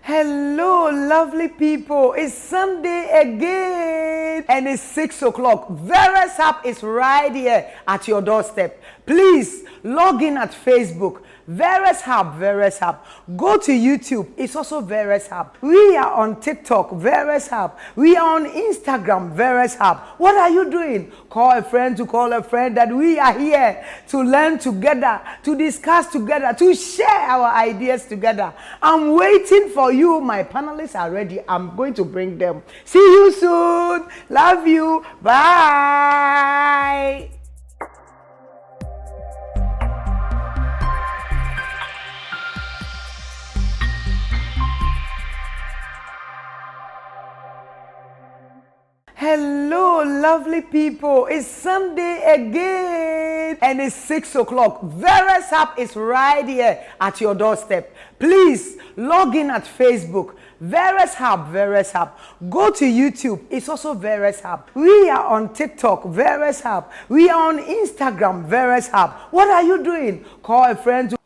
Hello, lovely people. It's Sunday again, and it's 6 o'clock. Veras Hub is right here at your doorstep. Please log in at Facebook. Veras Hub, Veras Hub. Go to YouTube. It's also Veras Hub. We are on TikTok, Veras Hub. We are on Instagram, Veras Hub. What are you doing? Call a friend to call a friend that we are here to learn together, to discuss together, to share our ideas together. I'm waiting for you. My panelists are ready. I'm going to bring them. See you soon. Love you. Bye. Hello, lovely people. It's Sunday again, and it's 6 o'clock. Veras Hub is right here at your doorstep. Please log in at Facebook. Veras Hub, Veras Hub. Go to YouTube. It's also Veras Hub. We are on TikTok, Veras Hub. We are on Instagram, Veras Hub. What are you doing? Call a friend to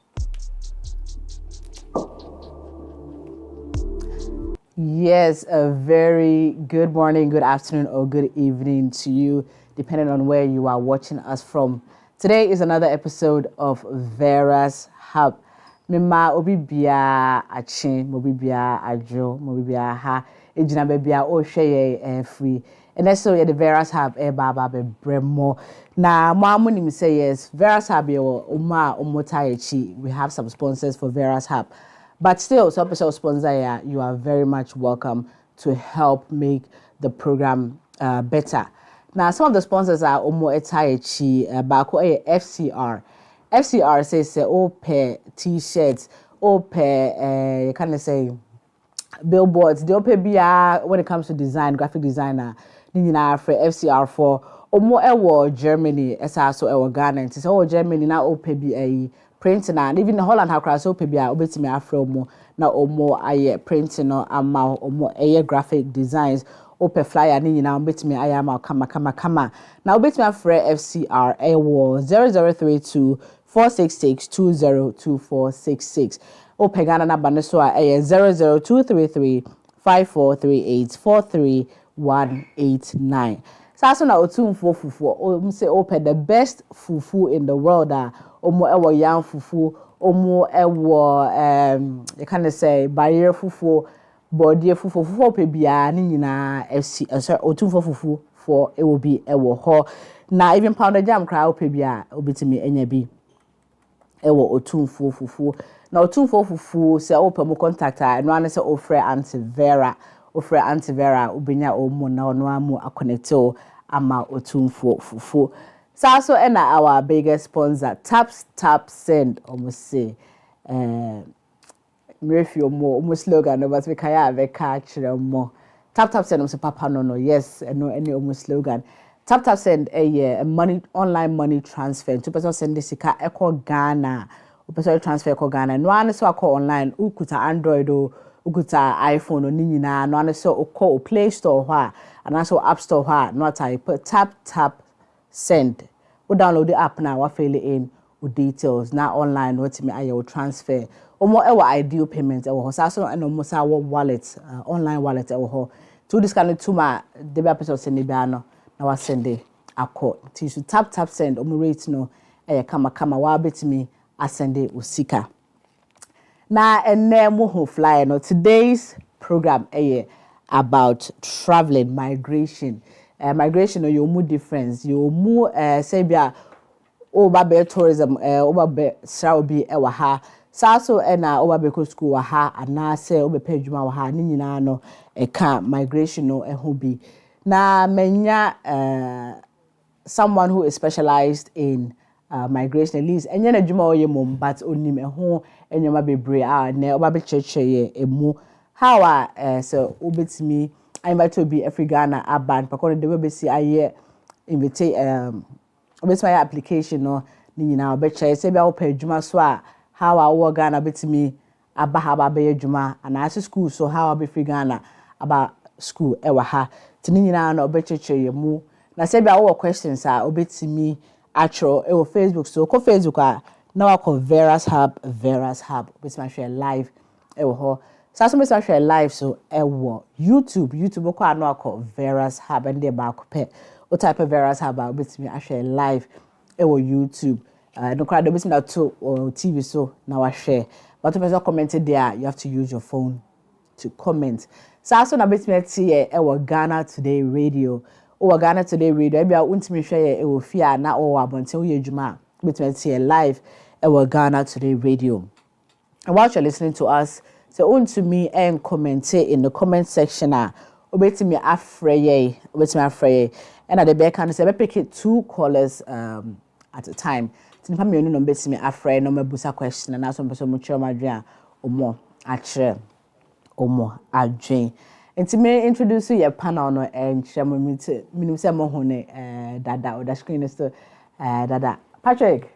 Yes, a very good morning, good afternoon, or good evening to you, depending on where you are watching us from. Today is another episode of Veras Hub. Mima obi bia achi, mobi bia ajo, mobi bia ha, ejina bia o hweye free. And that's so the Veras Hub baba be bremo. Na mo nim say yes, Veras Hub yo uma omotayechi. We have some sponsors for Veras Hub. But still, so episode sponsor, you are very much welcome to help make the program better. Now, some of the sponsors are Omo Etayechi, Bako FCR. FCR says, oh, pair t-shirts, oh, pair, you kind of say, billboards. They pay BR when it comes to design, graphic designer, Nina for FCR for Omo Ewo Germany, SRSO Ewo Ghana, and so Germany now OPBA. Printing and even Holland how cross open bia obetimi afro mo na omo aye printing no ama omo aye graphic designs open flyer ni nyina obetimi aye ama kama na obetimi afre FCR ewo 0032 466 202466 open Ghana number no so aye 00233 5438 43189. Saso na otumfo fufu say open the best fufu in the world omo ewo yam fufu omo ewo you can say barrier fufu body fufu pe bia ni nyina FC otumfo fufu for it will be ewo ho na even pounded jam cry pe bia obetimi enya bi ewo otumfo fufu na otumfo fufu say open mo contact no an say ofre antivera ubenya omo na ono amu akonecto ama otumfo fufu. So and our biggest sponsor tap send almost say refio more slogan but we kaya ve catch more tap send almost papa no yes no any almost slogan tap send a money online money transfer to person send this ka echo Ghana person transfer echo Ghana no an so call online ukuta Android o ukuta iPhone o nyina no an so call Play Store ha and also App Store ha no type tap send. We download the app now, we fill it in with details. Now online, what me I will transfer. Omo ewa ideal payments. Ewa so and almost our wallet, online wallet. Ewa to this kind of tuma the episode send it no. Now I send it a code. You should tap send. Omo rate no. Kama wa bit me. I send it usika. Now and then we flyer no. Today's program about traveling, migration. Migration or your mood difference. Your mood say bia over tourism over shall be ewa ha. So na over be school wa ha and say over pay juma wa ha ni nyina no migration no ho bi. Na menya someone who is specialized in migration, at least enye na dwuma oye mom but onim eho enyoma bebre na oba be checheye emu how so obetimi I invite to be every Ghana aban because the way be see aye invite obetimi application no ni nyina obeche say bia opa dwuma so how our Ghana betimi aba ha ba be dwuma and as school so how be free Ghana aba school ewa ha tini nyina na obechecheye mu na say bia wo questions obetimi actual e Facebook so ko Facebook na wa ko Veras Hub obetimi share live e wo ho so me share live so e wo YouTube ko anu akọ Veras Hub and dey ba ko pe o type of Veras Hub obetimi share live e wo YouTube no crowd obetimi na to TV so na wa share but if you commented there you have to use your phone to comment so na betimi tie e wo Ghana Today Radio Ghana Today Radio ebia untimi hwe e wo fia na o abonte wo yedwuma betimi tie live e wo Ghana Today Radio. And while you're listening to us, say unto me and comment in the comment section obetimi afreye and at the back can say be pick 2 callers at a time. Tinpa me no betimi afreye no mabusa question and aso person mo chiro madwen omo achre omo adwen. And to me introduce your panel no and share me to minimum mo hone dada or the screen is to dada Patrick.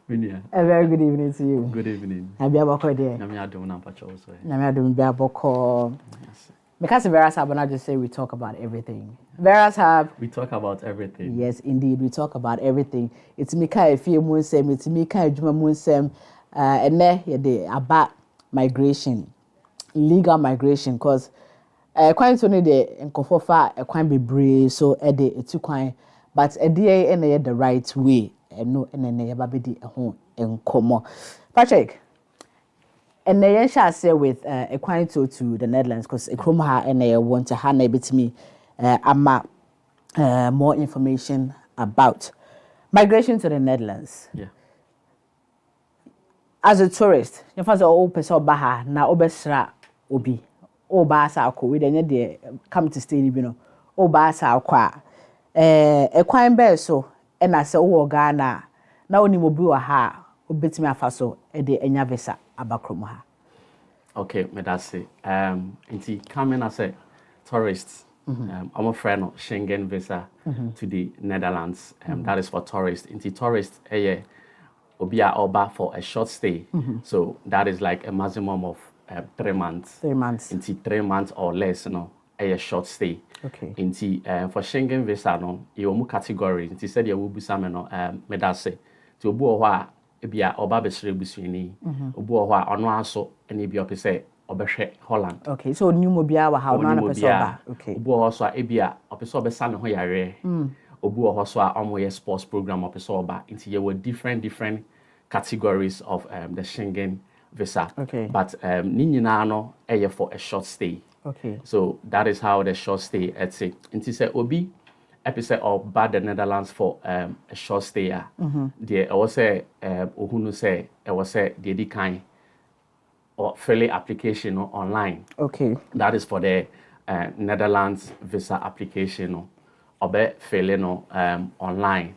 Minia. A very good evening to you. Good evening. Abi aboko there. Nami adom na pacho also. Nami adom bi aboko. Yes. Because Veras Hub, and I just say we talk about everything. Veras Hub. We talk about everything. Yes, indeed, we talk about everything. It's Mika Efie Munsem, it's Mika Ejuma Munsem, and there about migration, legal migration, because quite only the enkofofa quite be brave, so it's too quite, but a day and the right way, and no, and then babidi a home and come Patrick. And they shall say with a quite to the Netherlands because a chroma and they want to hand a bit me more information about migration to the Netherlands. Yeah. As a tourist, you find all person baha na obesra obi. O ba sa akọ we dey dey come to stay bi no. O ba sa akọ a kwan be so e na se wo Ghana na oni mo bi wa ha obetimi afa so e dey enya visa abakrom ha. Okay, me that say inti coming as a tourist I'm a friend of Schengen visa to the Netherlands that is for tourists. Inti tourist obia oba for a short stay. So that is like a maximum of 3 months. 3 months. Into 3 months or less, a short stay. Okay. Into for Schengen visa, you mu categories. Into said you will be some me that say to obu owa ebia oba besre busuani. Obu owa ono aso eni bi opese obehwe Holland. Okay. So new mobia wa how na person ba. Okay. Obu owa so ebia opese obesa ne ho yare. Obu owa so omo sports program opese oba. Into you were different categories of the Schengen visa. Okay. But ni nyina no for a short stay. Okay. So that is how the short stay at it. Inti say obi episode of bad the Netherlands for a short stay. There I was say ohunu say I was say the kind or fill application online. Okay. That is for the Netherlands visa application obe fill online.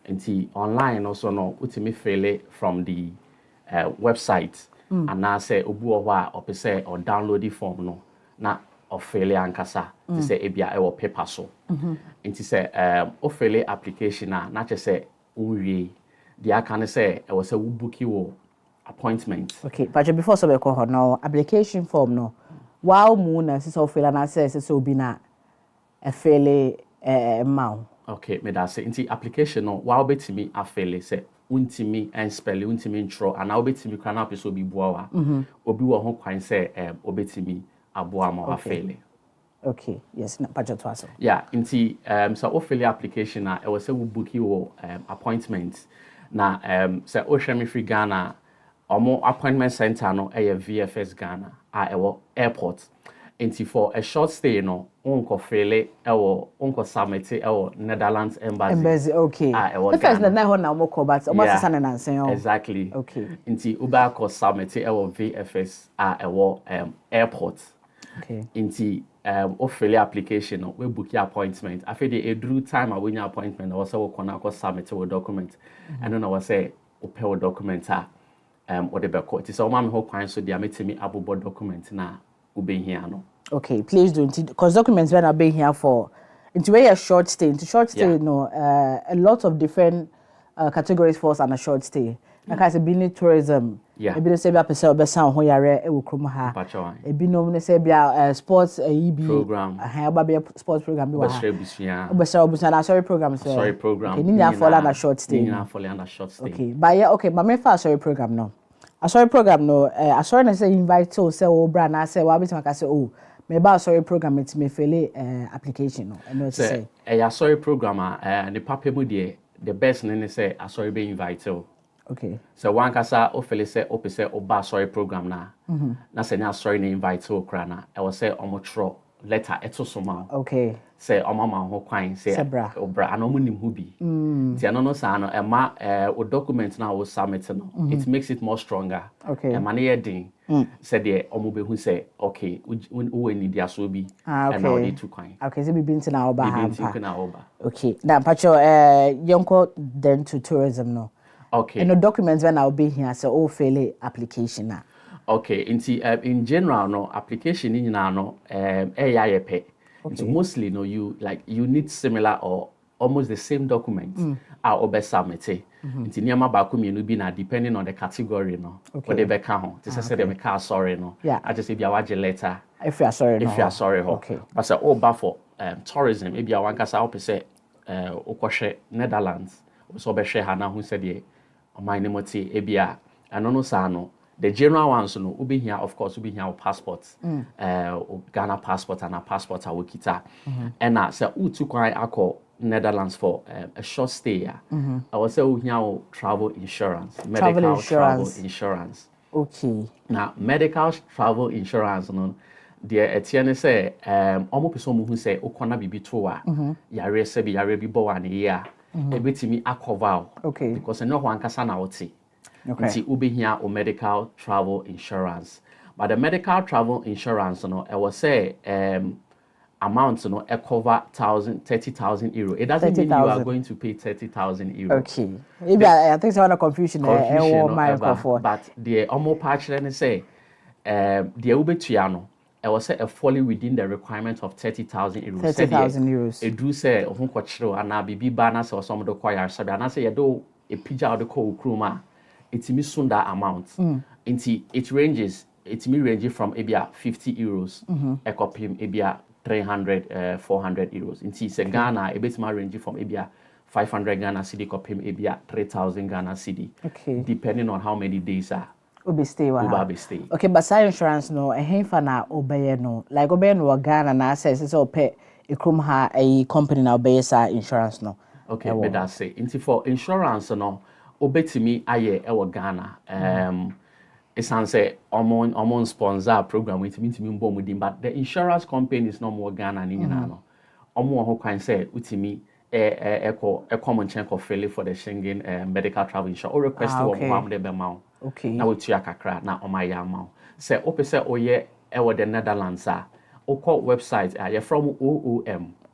Inti online also no utimi fill from the website. And I say obu owa opese or download the form no na ofele ankasa to say ebia e wo paper so nti say ofele application na che say unwie dia kan say e wo say wo book you appointment. Okay, but before so be call no application form no wow mu na say ofele na say obi na e fele ma. Okay, me that say nti application no wow betimi afele say untimi and spell untimi intro and obetimi kra na person obi boa obi wo ho kwan say obetimi aboa ma afele. Okay, yes, na budget to us. Yeah, nti so ofele application na e was say we book you appointment na say o hwe me free Ghana omo appointment center no VFS Ghana ewo airport. Nti for a short stay no unko fele unko summit Netherlands embassy. Okay. The first na ho na mo ko but almost sana na nsen. Exactly. Okay. Nti uba ko summit VFS airport. Okay. Nti ofele application no we book your appointment. After the edru time when your appointment was so kona ko submit your document. And then I was say open document or the back court. So mama ho kwan so dia metimi abobo document na ube here no. Okay, please don't because documents when I've been here for into a short stay. Into short stay, no, a lot of different categories falls on a short stay. Like I said, being tourism. Yeah. Ebi no say bia pese obe san ho yare e wo krom ha. Ebi no say bia sports EB program. Oba be sports program bi wa ha. Obebusia na sorry program so. Sorry program. Okay, ni fall under short stay. Ni fall under short stay. Okay, but yeah, okay, but me for sorry program no. A sorry program no, a sorry na say invite to say o bra na say wa be maka say oh, me ba sorry program it me fill application no. I know to say. A sorry program the papa mu de the best ne say a sorry be invite o. Okay. So one kasa ofele say opese oba sorry program na. Na say na sorry na invite o kra na. E was say omotro letter eto so ma. Okay. Say omama ho kwan say obra ana omunim hu bi. Ti ano no sa no e ma o document na o submit no. It makes it more stronger. Okay. E ma na ye din. Say the omo be hu say okay we need dia so bi and now need to kwan. Okay, so be nti na oba ha. Be na oba. Okay. Now pacho yonko then to tourism no. Okay. And the documents when I'll be here say oh fail application na. Okay, in general no application in no yepe. So mostly no you need similar or almost the same document obe submit. Nti niam ba ko mienu bi na depending on the category no. What they be ka ho. They say they make sorry no. I just say bia waje letter. If you are sorry no. If you are sorry ho. Okay. But say ba for tourism e bia wan kasa opese okwohwe Netherlands. So be hwe ha na hu say de my name e bia no sa no. The general ones, no, we be here, of course, we be here passports, Ghana passport and a passport our kita. And I say, who took I call Netherlands for a short stay. I was say, we here travel insurance, medical travel insurance. Okay. Now, medical travel insurance, no, the Etienne say, almost person who say, Okona bibi toa, yare sebi yare bibo one year, a bit me a cover. Okay. Because I know one kasana oti. Okay. Nti ube here o medical travel insurance. But the medical travel insurance, no, I was say amount, no, it cover 30,000 euro. It doesn't mean you are going to pay 30,000 euro. Okay. Maybe I think it's one confusion. But the almost partially say the ube tiano. I was say falling within the requirement of 30,000 euros. 30,000 euros. It do say ohun kwachiro ana bibi bana say some do choir sabi ana say do a pija do ko kruma. It's me soon that amount. It ranges. It's me ranging from ebia 50 euros. Ekopim ebia 300, 400 euros. It's a Ghana. A bit more ranging from ebia 500 Ghana cedi kopim ebia 3,000 Ghana cedi. Okay. Depending on how many days are. Obe stay wa. Obe stay. Okay, but side insurance no. Henfa na obeye no. Like obeye no Ghana na say so pay ekrum ha a company na obeye sa insurance no. Okay, but that's it. Into for insurance no. Obetimi aye ewo Ghana esan say omon sponsor program with me mbo mudin but the insurance company is no more Ghana ni nyina no omo ho kwan say utimi common check of fail for the Schengen medical travel insurance or request to am de be ma okay na wetu akakra na omaya ma say opese oye ewo the Netherlands o call website you from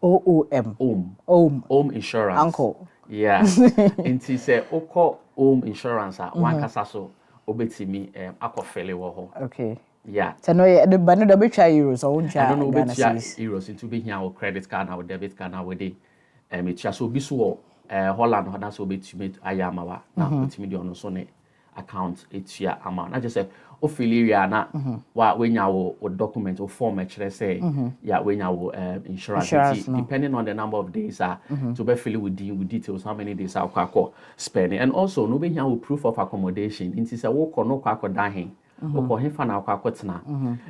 OOM insurance uncle. Yeah. Inti say oko home insurance one kasa so obetimi akofele wo ho. Okay. Yeah. So no the bano do be try euros or won't try. I don't know be try euros into be here our credit card or debit card now we dey it try so bi so Holland ho na so obetimi ayamawa na obetimi de ono so ne account etua amount. I just say ofiliria na wa wenya wo document or form actually say yeah wenya wo insurance depending on the number of days to be fill with details how many days akwa spending and also no be here wo proof of accommodation inti say wo ko no kwa dan hen wo ko hen fa na akwa tena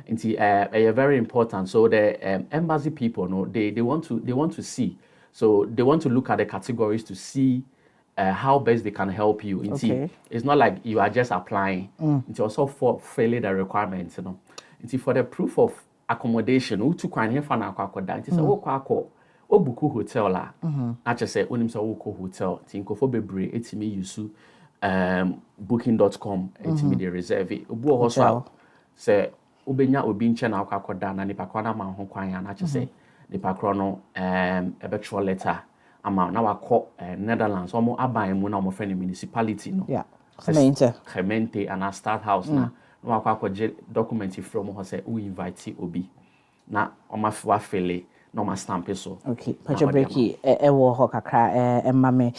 inti very important so the embassy people no they want to see so they want to look at the categories to see how best they can help you. Okay. It's not like you are just applying. It's also for failing the requirements, you know. For the proof of accommodation, who took one here for an aquacoda, it's a walk o buku hotel la. I just say when him say woko hotel, tinko for bebre, it's me use booking.com, it's me the reserve. Obu hotel say ubenya obi nche na aquacoda na nipa kwana ma ho kwan ya na just say nipa krono electoral letter ama na wakọ Netherlands omo aban mu na omo friend municipality no. Yeah. Gemeente and a start house na wakọ document from ho say we invite obi na omo wa fele na omo stamp so. Okay, pacho breaki ewo ho kakra emame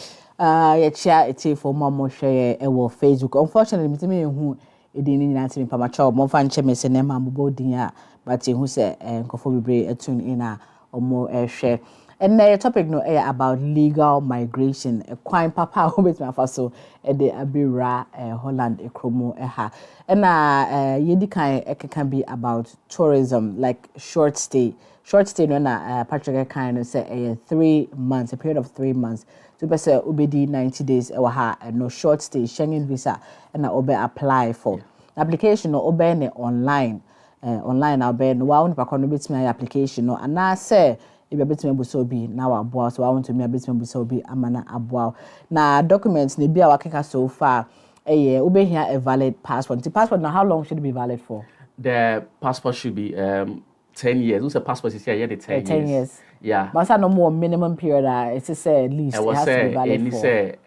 ye chia eti for mama hwe ewo Facebook. Unfortunately me hu edin ni nyina timi pamacho mo fa nche me se na ma mbo din a but hu se nkofo bebre etun ina omo hwe. And the topic no about legal migration. Quine papa who bet my faso de abira Holland ekromo ha. And yedi can be about tourism, like short stay. Short stay no na Patrick kind say 3 months, a period of 3 months. So be say obedi 90 days ha no short stay Schengen visa and obe apply for. Application no obe ne online. Online obe no wa unipa kono bet my application no and na say if you bet me busobi now aboa so I want to me bet me busobi amana aboa na documents ne bia wakeka so far ube here a valid passport. The passport now how long should it be valid for? The passport should be 10 years. Who's a passport is here the 10 years. Yeah. But no more minimum period it's say at least it has to be valid for. Say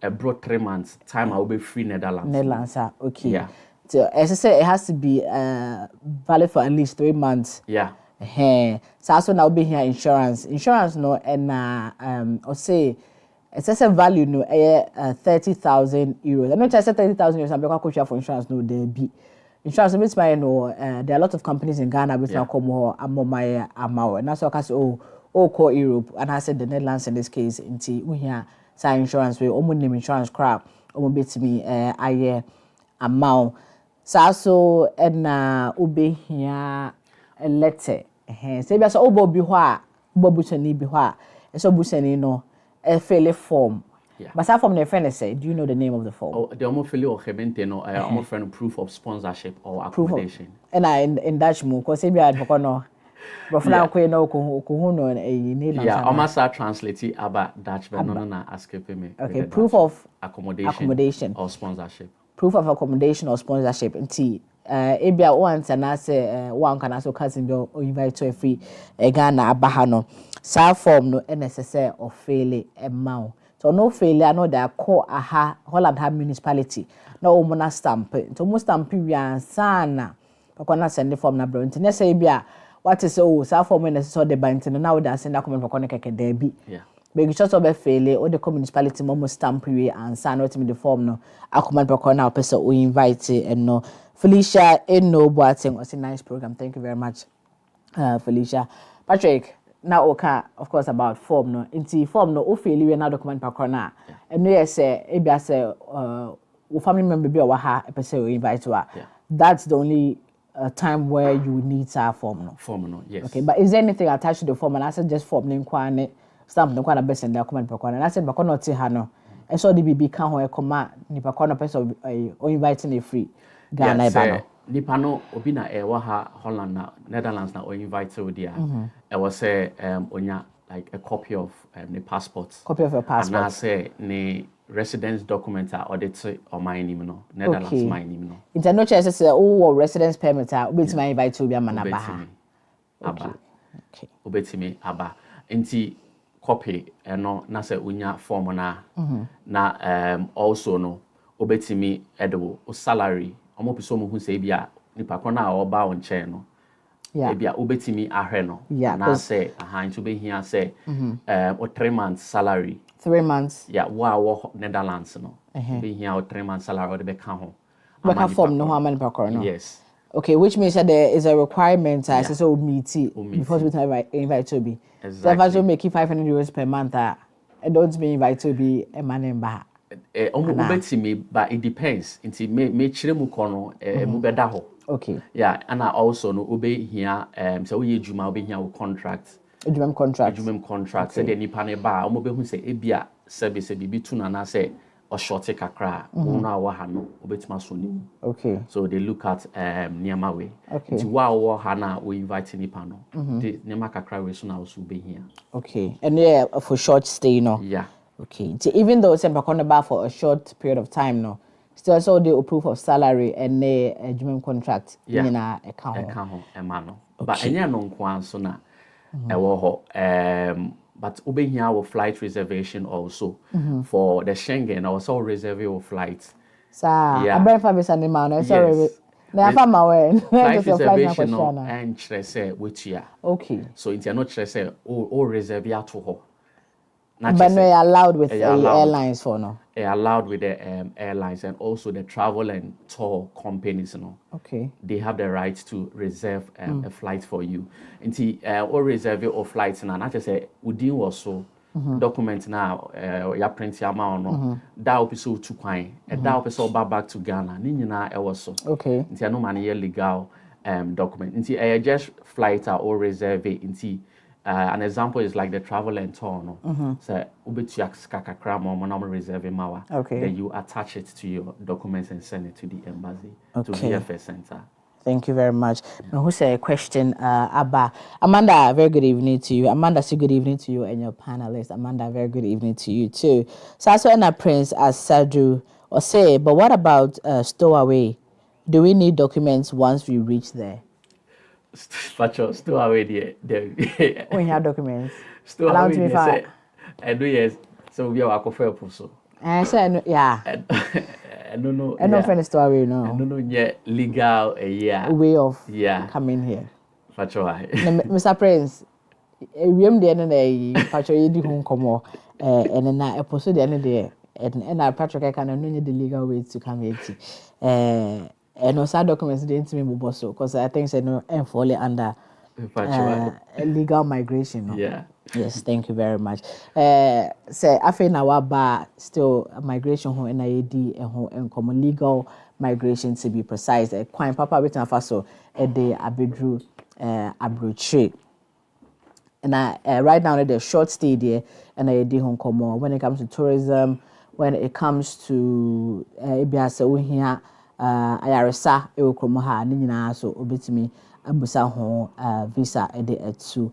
a broad 3 months time I will be free Netherlands. Netherlands, okay. Yeah. So as I say it has to be valid for at least 3 months. Yeah. So also now be here insurance no and or say it's a value no 30,000 euros. I know just 30,000 euros. I'm going for insurance no there be insurance means my no there are a lot of companies in Ghana which now come here my amount and that's why I say call Europe and I said the Netherlands in this case into we here sign insurance we name insurance crap bit me I amount so also and ube here a letter. Say be so obo bi ho a obo busani bi ho a so busani no fill a form. Yeah. But that form the friend say do you know the name of the form? Oh, the almost fill or gemeente no almost friend proof of sponsorship or accommodation. And in Dutch mo cause say be ad no but for now ko no ko hu no Netherlands. Yeah, almost translate about Dutch but no na ask me. Okay, proof of accommodation or sponsorship. Proof of accommodation or sponsorship nti ebia once and I say one can also cousin bill or invite to a free Ghana abaha no sa form no necessary or fail amount so no failure no da call aha Holland have municipality no mona stamp to mo stamp wi ansana pakona send the form na bro nti say bia what is sa form necessary the bank no now da send document pakona keke there be yeah. But just over failure or the municipality momo stamp we and sign out the form no akuman pakona person we invite and no Felicia no Boateng was a nice program. Thank you very much, Felicia. Patrick, now okay, of course about form no. Into form no, fail you na document pa corner. And no say, ebi say, family member be ha a person we invite to her. That's the only time where you need our form no. Form no, yes. Okay, but is there anything attached to the form? And I said just form name kwane stamp no kwana best and document pa corner. And I said pa not ha no. And so the BB can ho e koma ni pa corner person o inviting a free. Ghana yes, nipa no obi na ewa ha Holland na Netherlands na o invite to dia e was say onya like a copy of the passport. Copy of your passport. And I say ne residence document audit or my name no Netherlands my name no. It's no chance say oh residence permit obeti my invite to be amana ba. Aba. Okay. Obetimi aba. Nti copy no na say onya form na also no obetimi edo salary omo piso mo hu say bia nipa kona a oba on chair no yeah bia obetimi ahwe no na say to be here say or 3 months salary 3 months yeah wo Netherlands no be here or 3 months salary or the be kan ho beka form no how many per no yes okay which means that there is a requirement as so meet before we invite to be exactly. So if I make €500 per month I don't be invite to be a man in ba me but it depends nti me chire mu kono mu beda ho okay yeah and I also no obe here so we ejuma obe here contract ejumem contract say the nipa ne ba omo be hu say ebia service bibi tu na say or short kakra una wa ha no obetima so ni. Okay. So they look at niema way. Okay. Nti wa ha na we invite nipa no. The niema kakra we so na also be here. Okay. And yeah, for short stay no. Yeah. Okay. So even though some people come for a short period of time no, still also the proof of salary and the agreement contract in a account. Emano. But enya no nkwan so na ewo ho but ube here our flight reservation also for the Schengen also reserve your flights. Sa abefa visa ni ma no sorry. Na fa ma we. Flight reservation no and chere say wetia. Okay. So it's not chere say o reserve ya to ho. But no allowed with the airlines for no. Allowed with the airlines and also the travel and tour companies, you know. Okay. They have the right to reserve a flight for you. Nti or reserve your flights na just say udin was so document now ya print ya ma no da opiso tu kwan da opiso back to Ghana ni nyina e was so. Okay. Nti ano man legal document. Nti just flight or reserve nti an example is like the travel and tour no. So ubetu kakakra mo na reserve mawa. Okay. Then you attach it to your documents and send it to the embassy to Okay. VFS Center. Thank you very much. Now, who's a question? Abba. Amanda, very good evening to you. Amanda, say good evening to you and your panelists. Amanda, very good evening to you too. So, also, and Prince as Sadu or say, but what about stowaway? Do we need documents once we reach there? Stowaway there. When you have documents, Stowaway there. I do yes. So we are for so. I said, yeah. I don't know. I don't find a stowaway no. I don't know yet legal way of coming here. Mr. Prince, we am the end of Patrick you do come and then I episode the end there and I Patrick I can know the legal way to come here. And also documents didn't me bosso because I think say no and fall under legal migration. No? Yeah. Yes, thank you very much. Say I feel now about still migration home NIAD and home and common legal migration to be precise. Quite papa bit and faso a day abedru abroche. And right now the short stay there and I did home come when it comes to tourism, when it comes to Ibiasa we here ayaresa e okromo ha ni nyina so obetimi abusa ho visa e de etu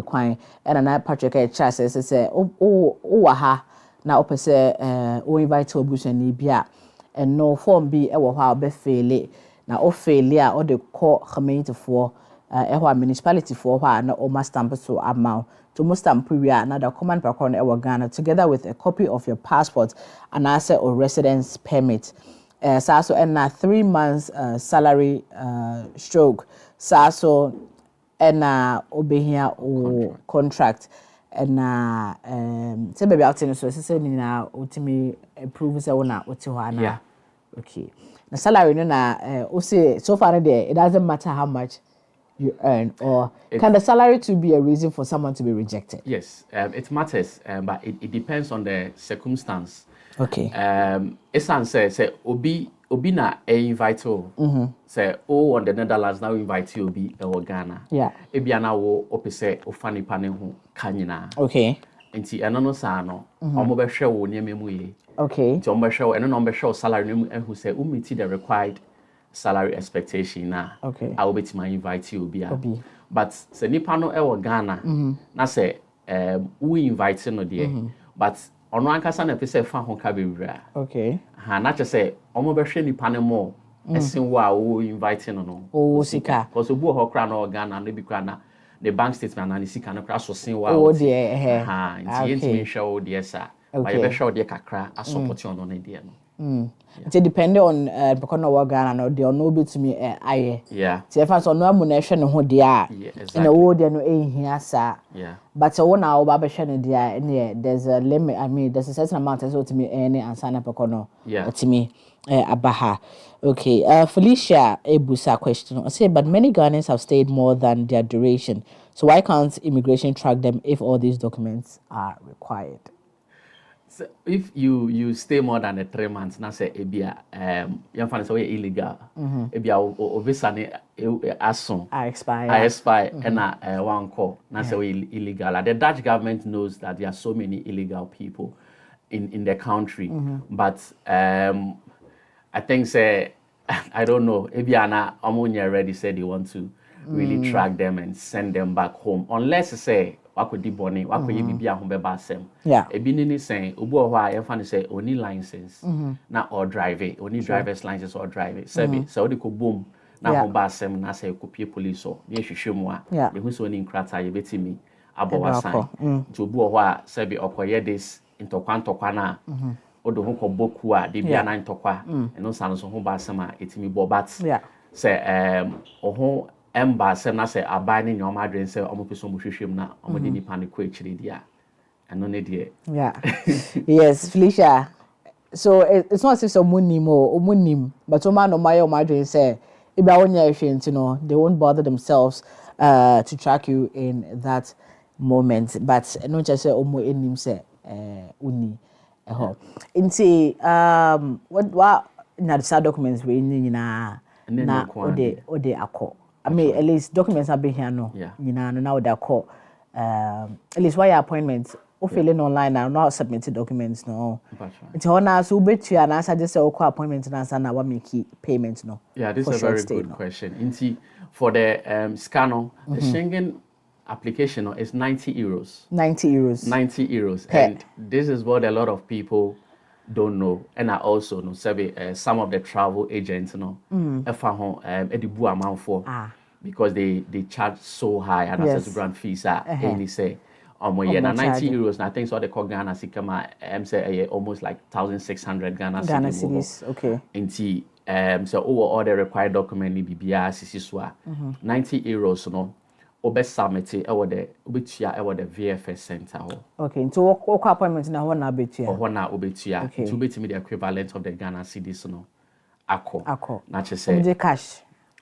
kwan e na Patrick e cha say o wa ha na opese o invite obusa ni bia and no form bi e wo ha obe fail na o fail a o de call community for e municipality for ha na o ma stamp so amount to most stamp we are na the command per corner e Ghana together with a copy of your passport and asset or residence permit. So and 3 months salary stroke so and obehia o contract and say baby out so say na ultimate approve say una oti ho ana. Yeah. Okay. The salary no na say so far there it doesn't matter how much you earn or can the salary to be a reason for someone to be rejected? Yes, it matters, but it depends on the circumstance. Okay. Esan say obi na invite o. Say on the Netherlands now invite you obi e Ghana. Yeah. Ebi ana wo opese ofani pa ne ho kanyina. Okay. Nti eno no sa no omo be hwe wo niam mu ye. Okay. Nti omo be hwe eno no omo be hwe salary no mu ehu say meet the required salary expectation na. Okay. I will be to invite you obi. But say nipa no e Ghana na say we invite no there. But ono ankasa na pese fa ho ka bewura. Okay. Ha na che say omo be hwe nipa ne mo esin wo a wo invite no. O sika. Because obu ho kra na Ghana na bi kra na the bank statement na sika na kra so sin wo. O de ha nti yentimi hwe o de sa. Ba ye be hwe o de kakra a support ono na de no. It depends on because no Ghana no they no be to me aye. Yeah. See if I so no amu na hwe ne ho de a. Exactly. Na wo de no ehia sa. Yeah. But so na wo ba be hwe ne de a there's a limit. I mean there's a certain amount so to me any answer na peko no. Yeah. To me abaha. Okay. Felicia Ebusa question. I say but many Ghanaians have stayed more than their duration. So why can't immigration track them if all these documents are required? So if you stay more than 3 months, na say ebia you find so illegal. Ebia o visa ne ason. I expire and one call. Na say illegal. The Dutch government knows that there are so many illegal people in the country. But I think say I don't know. Ebiana Omonia already said they want to really track them and send them back home. Unless say wako di boni, wako ye bibia home beba sem. Yeah. Ebi ni saying ubu owa ye fan say only license na or drive it, only driver's license or drive it. Sebi so odi ko boom na home ba sem na say ko pie police or ye hwehwe mu a. Ye hu so ni nkrata ye betimi abowa sign. To ubu owa sebi okoye this ntokwa na odo ho ko boku a de bia na ntokwa eno san so ho ba sem a etimi bo but say oho emba sem na say abai ni nyoma adwen say omo peso mo hwehwem na omo de nipa ne ko akiri dia eno ne de yes Felicia, so it's not as if someone nim but someone no my adwen say if I want you they won't bother themselves to track you in that moment, but no just say omo enim say uni inti what na the documents we na ode akọ I mean at least documents have been here no now ode akọ at least why your appointment o filling online now not submitted documents no it's na so betu na say just say okọ appointment na say na wa make payment no. This is a very good question. Inti for the scanner the Schengen application is 90 euros. 90 euros. 90 euros. And this is what a lot of people don't know. And I also know some of the travel agents edibu amount for because they charge so high and access brand fees are they say 90 euros and I think so the call Ghana sikama say almost like 1,600 Ghana cedis. Okay. Inti so all the required document ni bibia sisiswa 90 euros no obe submit obetua the VFS center ho. Okay, so what appointment na ho na betua? Ho na obetua. To betimi the equivalent of the Ghana cedis no. Akọ. Na che say.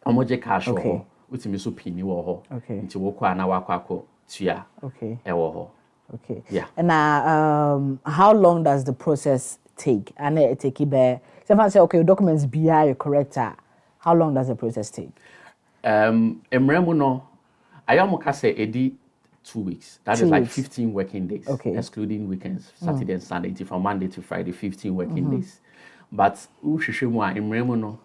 Omoje cash ho. Utimi so pini wo ho. Okay. Nti wo kwa na wakọ tua. Okay. Ewo ho. Okay. Yeah. And how long does the process take? And it take be. Someone say okay, documents be correct. How long does the process take? Emremu no I am say edi 2 weeks. That is like 15 working days, excluding weekends, Saturday and Sunday, from Monday to Friday, 15 working days. But ushishimwa imremu no,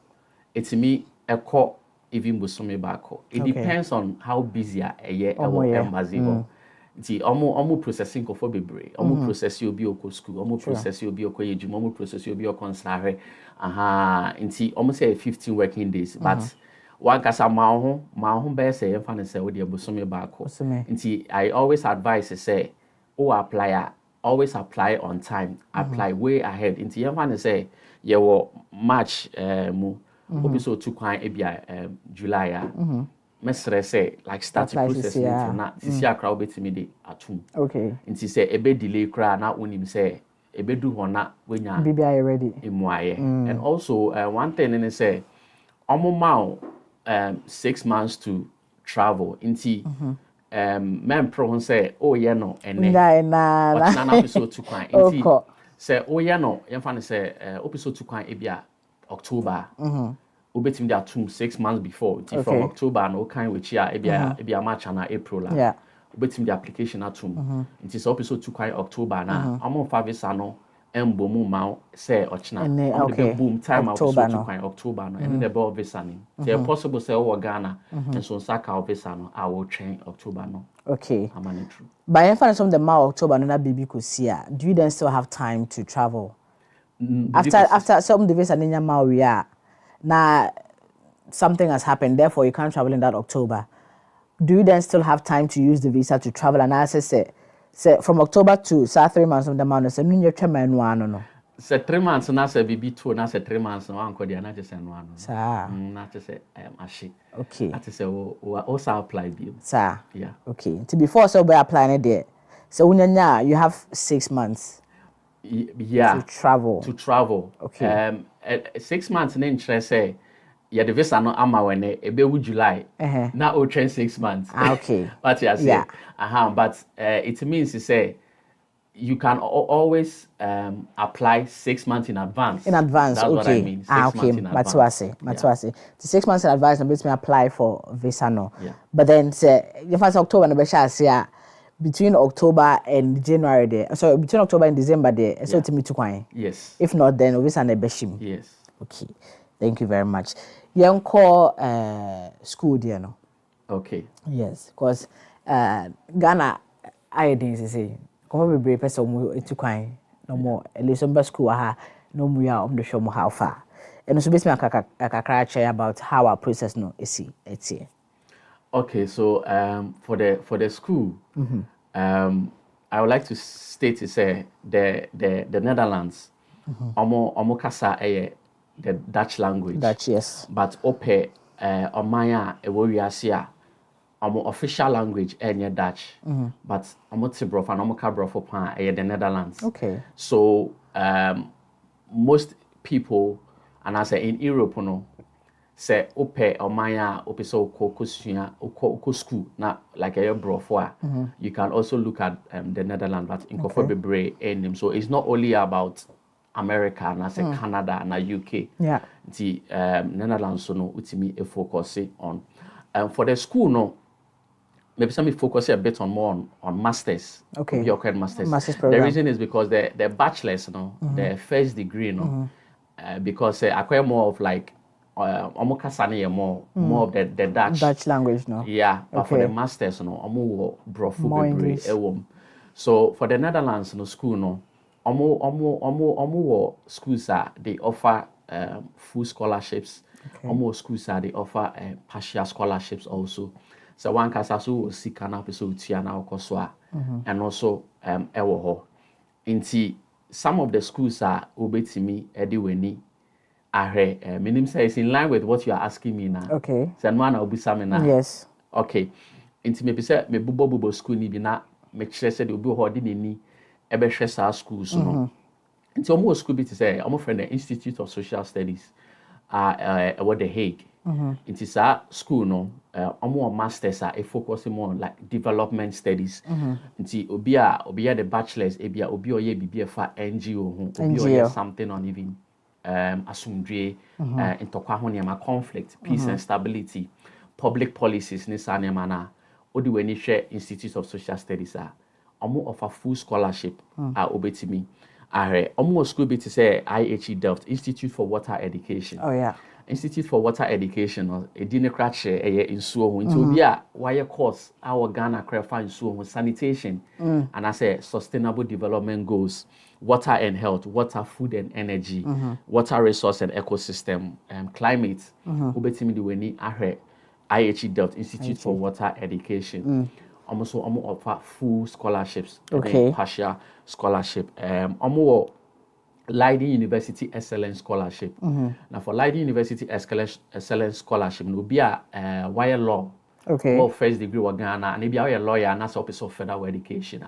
it's me eko even busumi bako. It depends on how busy a ye embassy. Nti omo processing ko for bebre, omo process you obi oko school, omo process you obi oko yejum, omo process you obi oko nsare. Nti omo say 15 working days, but Wankasa ma ho be say yemfa ne say we dey bosome baako. Nti I always advise say always apply on time, apply way ahead. Nti yemfa ne say ye wo March mu obi so tu kwan ebia July mesre say like start the process na sisi akra obetimi dey atum. Okay. Nti say ebe delay kra na wonim say ebe du ho na wenya bibia ready. Emuaye. And also one thing in say omo 6 months to travel inti men pro say no ene na episode 2 kwan inti say no yemfa ne say episode 2 kwan ebia October obetim dey atum 6 months before inti from October no kan we chia ebia March na April la obetim the application atum inti so episode 2 kwan October na amo fa visa no embomu ma say ochna boom time October no and the ball visa ni the possible say o Ghana and so saka visa no I will train October no amani true by in some the ma October no na baby ko sia do you then still have time to travel after some the visa ninya ma we are na something has happened therefore you can't travel in that October, do you then still have time to use the visa to travel? And as I say from October to 3 months of the month, so you try no. Say 3 months na say bibi 2 na say 3 months no anko dia na just say no ano. Sir. Na just say ashi. Okay. That is say we also apply bill. Sir. Yeah. Okay. To before so we applying it there. So when you have 6 months. Yeah. To travel. Okay. 6 months na interest say yeah, the visa no ama wene ebewu July. Na o train 6 months. Okay. What you say? But it means to say you can always apply 6 months in advance. That's what I mean. 6 months in advance. The 6 months in advance, I me apply for visa no. Yeah. But then say if it's October no be sure say between October and January there. So between October and December there. So to me to kwai. Yes. If not, then obviously an ebeshim. Yes. Okay. Thank you very much. Young call school there no. Okay. Yes, because Ghana I didn't say come be brave person mu to kwai no more. At least some school ha no more ya the show how far. And so basically I share about how our process no is it's here. Okay, so for the school, I would like to state to say the Netherlands, omo kasa the Dutch language. Dutch, yes. But ope omaya ewowiase omo official language enye Dutch. But omo tibrof and omo kabrofo pan the Netherlands. Okay. So most people, and I say in Europe no, say ope omaya ope so ko school na like a brofo. You can also look at the Netherlands, but in Kofo Bebre enim. So it's not only about America and I say Canada and UK. Yeah. The Netherlands so no utimi e focus on. For the school no, maybe some focus a bit on more on masters. Okay. Your current masters. Masters program. The reason is because the bachelors no, the first degree no, because acquire more of like more of the Dutch language no. Yeah, but for Okay. the masters no, more brofu More bebre English. So for the Netherlands no school no, omo schools they offer full scholarships. Omo schools they offer partial scholarships also. So one kasa so sika na peso tia na okoswa and also ewo ho. Inti some of the schools are obetimi ediweni ahre minim say is in line with what you are asking me now. Okay. So no na obisa me na. Yes. Okay. Inti me say me bubo school ni bi na me kire say de obi ho de nani ebe hwe sa schools no. Inti omo school bi to say omo friend the Institute of Social Studies what the Hague. Inti sa school no omo masters a focus more on like development studies. Inti obi a the bachelors ebia obi oye bibi fa NGO ho obi oye something on even asumdwe intokwa ho niam conflict peace and stability public policies ni sa niam na odi weni hwe Institute of Social Studies omo offer full scholarship obetimi ahre omo school bi to say IHE Delft Institute for Water Education. Oh yeah. Institute for Water Education no edine krache nsuo ho nti obi a wire course our Ghana crafa nsuo ho sanitation and I say sustainable development goals, water and health, water, food and energy, water resource and ecosystem, climate obetimi di weni ahre IHE Delft Institute for Water Education. Almost offer full scholarships, Okay. partial scholarship. Almost Leiden University Excellence Scholarship. Now for Leiden University Excellence Scholarship, no be a wire law. Okay. Or first degree wa Ghana, and maybe a lawyer and that's office of federal education.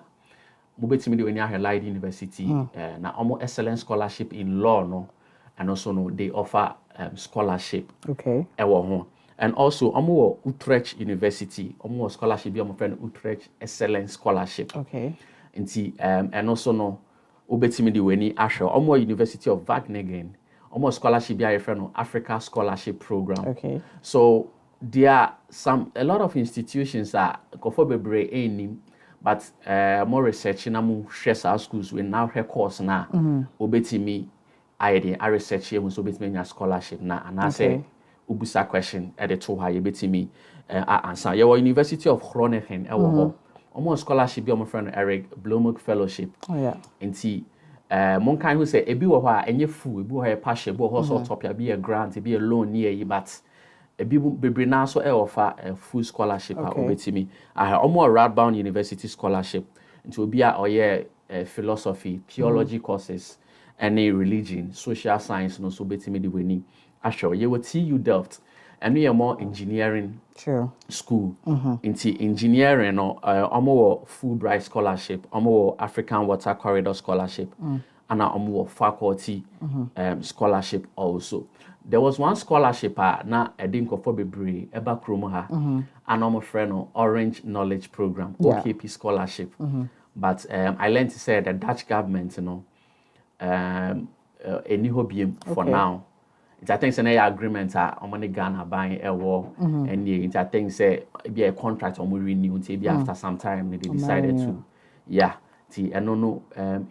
Mobetimi di when you have Leiden University, na almost excellence scholarship in law no, and also no they offer scholarship. Okay. Ewo ho. And also omo Utrecht University, omo scholarship be omo friend Utrecht Excellence Scholarship. Okay. Nti and also no obetimi di weni ahwe omo University of Wageningen, omo scholarship be a friend no Africa Scholarship Program. Okay. So there are a lot of institutions that Kofo Bebre enim, but more research na mu hwe sa schools we now her course na obetimi I research here so obetimi nya scholarship na and I say ubusa question at the to ha yebetimi answer. Your University of Groningen ewo ho. Omo scholarship be omo friend Eric Blomberg Fellowship. Oh yeah. Nti mon kan who say ebi wo ho a enye fu ebi wo ho partial ebi wo ho so top ya be a grant be a loan near you but ebi bebre na so offer a full scholarship a obetimi. Omo Radboud University scholarship. Nti obi a oye philosophy, theology courses, any religion, social science no so betimi di weni. Asho ye wo TU Delft and we are more engineering school into engineering no omo Fulbright scholarship omo African Water Corridor scholarship and omo faculty scholarship also. There was one scholarship na edinko for bebre eba krom ha and omo friend no Orange Knowledge Program OKP scholarship. But I learned to say the Dutch government eni hobiem for now. I think say agreement on money Ghana buying a war and I think say be a contract on renew be after some time they decided to I don't know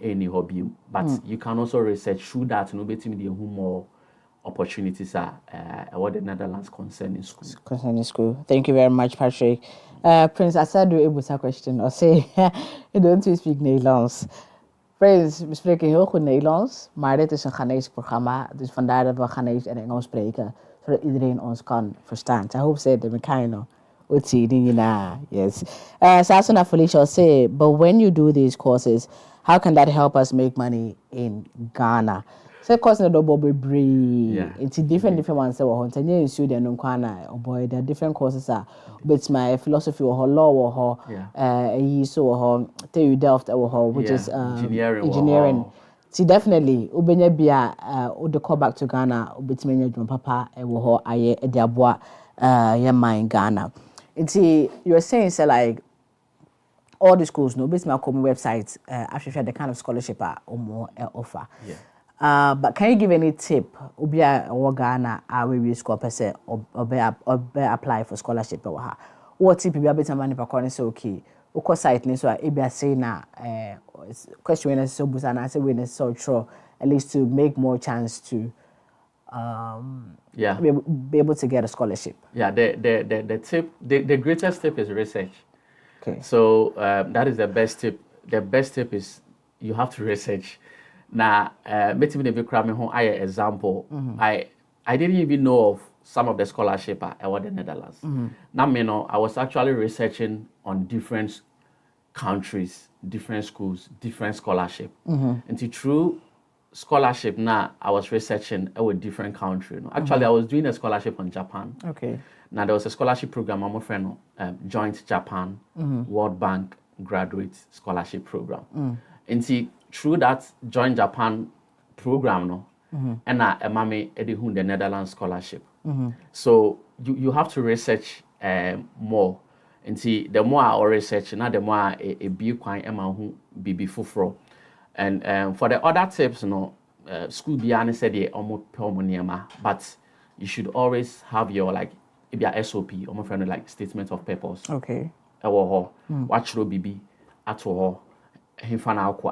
any hobby but you can also research through that no bet me the more opportunities are what the Netherlands concerning school. Thank you very much, Patrick. Prince Asadu Ebusa question or say you don't speak Nederlands. Prince, we spreken heel goed Nederlands, maar dit is een Ghanese programma, dus vandaar dat we Ghanese en Engels spreken, zodat iedereen ons kan verstaan. I hope that the mechanical yes. Sasana Felicia say, but when you do these courses, how can that help us make money in Ghana? So course no double be it's different ones so on tanya in Sweden no kwana oh boy there are different courses but my philosophy or law or so or you Delft or which is engineering. See definitely ubenya bia the call back to Ghana ubetime nya papa e wo ho aye e diaboa ya in Ghana. See you're saying say like all the schools no betime come websites actually the kind of scholarship or more offer. But can you give any tip? Ubia or Ghana we school per se or apply for scholarship or what tip you better money per corner so okay. Uko site ni so ebia say na question when so busa na say when so true at least to make more chance to be able to get a scholarship. The tip the greatest tip is research. Okay. So that is the best tip. The best tip is you have to research. Now, meeting me home, I example. I didn't even know of some of the scholarship at the Netherlands. Now, you know, I was actually researching on different countries, different schools, different scholarship. And through scholarship, now I was researching a different country. Actually, I was doing a scholarship on Japan. Okay. Now there was a scholarship program. I'm a friend, Joint Japan World Bank Graduate Scholarship Program. And see. Through that Joint Japan program, and mami edihun the Netherlands scholarship. So you have to research more. And see, the more I research, now the more a big quite who be fufro. And for the other tips, school beyond said they almost but you should always have your like your SOP, almost like statement of purpose. Okay. What should be at all. I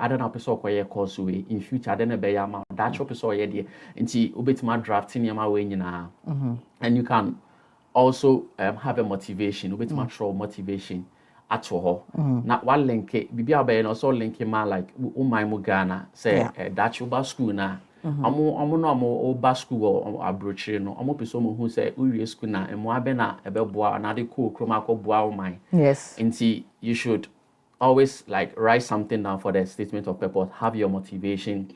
don't know person course way in future I don't know that person there until ubetima drafting yama way and you can also have a motivation ubetima throw motivation at all na one link bibi abey also link man like my Ghana say that you ba school na amo no ba school or abrochire no amo person who say we school na emo abe na ebe boa na de ko kroma ko boa my yes until you should always like write something down for the statement of purpose. Have your motivation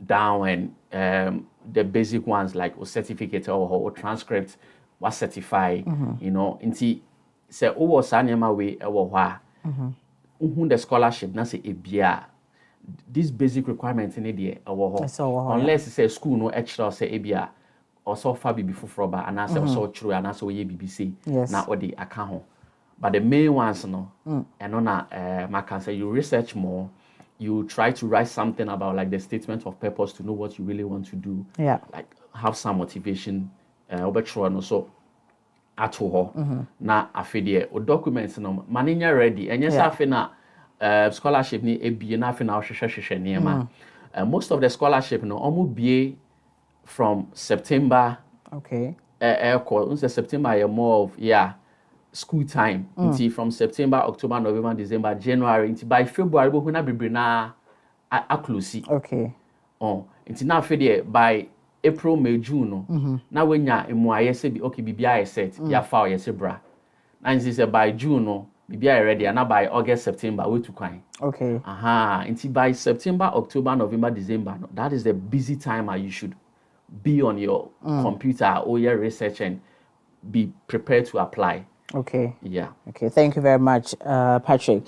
down and the basic ones like a certificate or transcript was certified. You know, until say was anyama way the scholarship na say ebia this basic requirements in the unless it's a school no extra say ebia or so far before froba and answer so true and answer we BBC na or the account. But the main ones, and on I can say you research more, you try to write something about like the statement of purpose to know what you really want to do. Yeah. Like have some motivation, so at all. Now I feel the documents maninya ready. And yes, I feel na scholarship ni ebi na feel na sheshe most of the scholarship almost be from September. Okay. September more of school time until from September, October, November, December, January until by February we na be na a close. Okay. Until now by April, May, June now when ya emu say okay bibia set ya file ya say bra. And say by June bibia ready and now by August, September we to kwan. Okay. Until by September, October, November, December that is the busy time you should be on your computer or your research and be prepared to apply. Okay. Yeah. Okay. Thank you very much, Patrick.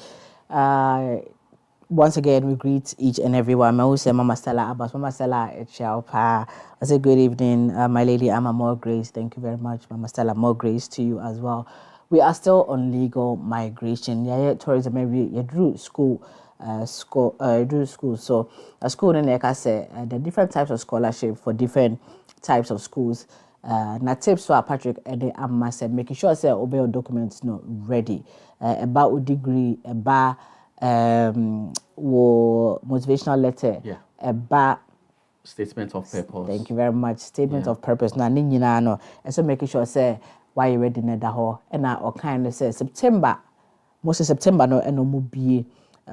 Once again, we greet each and everyone. I say Mama Stella Abbas. Mama Stella Echaupa. I say good evening, my lady Amma More Grace. Thank you very much, Mama Stella. More grace to you as well. We are still on legal migration. Yeah, tourism. Maybe you drew school. So a school in like I say, the different types of scholarship for different types of schools. Na tips for Patrick and Amma said, making sure say obey your documents no ready. About degree, about motivational letter, about statement of purpose. Thank you very much. Statement of purpose. Na ninyina no. And so making sure say why you ready na da ho. And na kind of say September. Most of September no and no mo be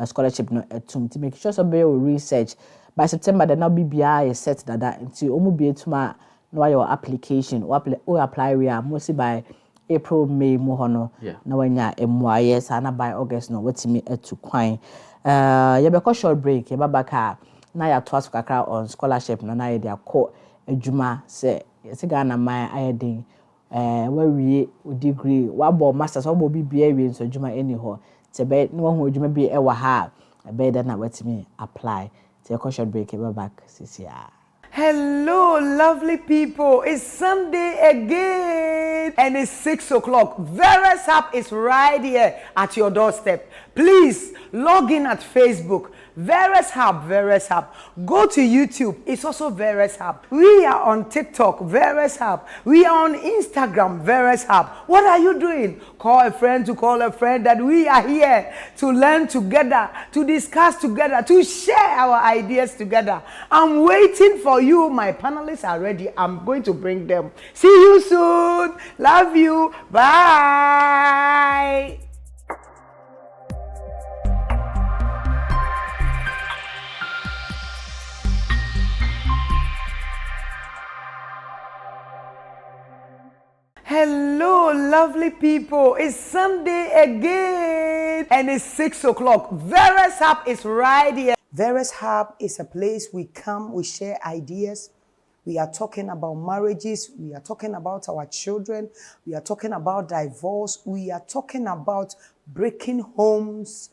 scholarship no etum. To make sure so be research. By September the now BBI is set that into omo be etuma no your application or apply we are mostly by April, May mo hono. Na wanya MYS and by August no wetimi etu kwan. You be short break. You back na ya to ask kakra on scholarship na ye dia ko adwuma say yesi Ghana man ayedin we wie degree wa bo masters wa bo bibia wie so adwuma any ho te be no ho adwuma bi e wa ha be da na wetimi apply te short break. You back sisia. Hello, lovely people. It's Sunday again and it's 6 o'clock. Veras Hub is right here at your doorstep. Please log in at Facebook. Veras Hub, Veras Hub. Go to YouTube. It's also Veras Hub. We are on TikTok, Veras Hub. We are on Instagram, Veras Hub. What are you doing? Call a friend to call a friend that we are here to learn together, to discuss together, to share our ideas together. I'm waiting for you. My panelists are ready. I'm going to bring them. See you soon. Love you. Bye. Hello, lovely people. It's Sunday again and it's 6 o'clock. Veras Hub is right here. Veras Hub is a place we come, we share ideas. We are talking about marriages. We are talking about our children. We are talking about divorce. We are talking about breaking homes.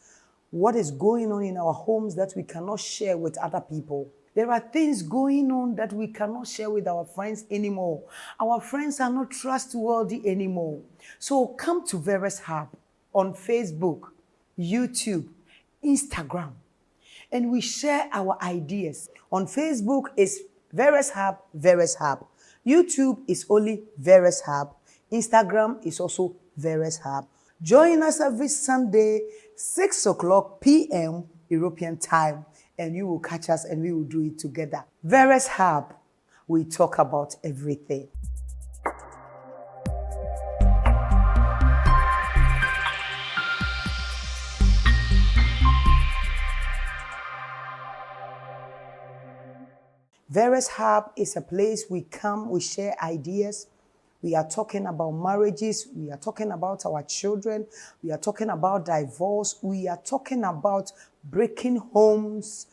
What is going on in our homes that we cannot share with other people? There are things going on that we cannot share with our friends anymore. Our friends are not trustworthy anymore. So come to Veras Hub on Facebook, YouTube, Instagram, and we share our ideas. On Facebook is Veras Hub, Veras Hub. YouTube is only Veras Hub. Instagram is also Veras Hub. Join us every Sunday, 6 o'clock p.m. European time. And you will catch us and we will do it together. Veras Hub, we talk about everything. Veras Hub is a place we come, we share ideas. We are talking about marriages. We are talking about our children. We are talking about divorce. We are talking about breaking homes.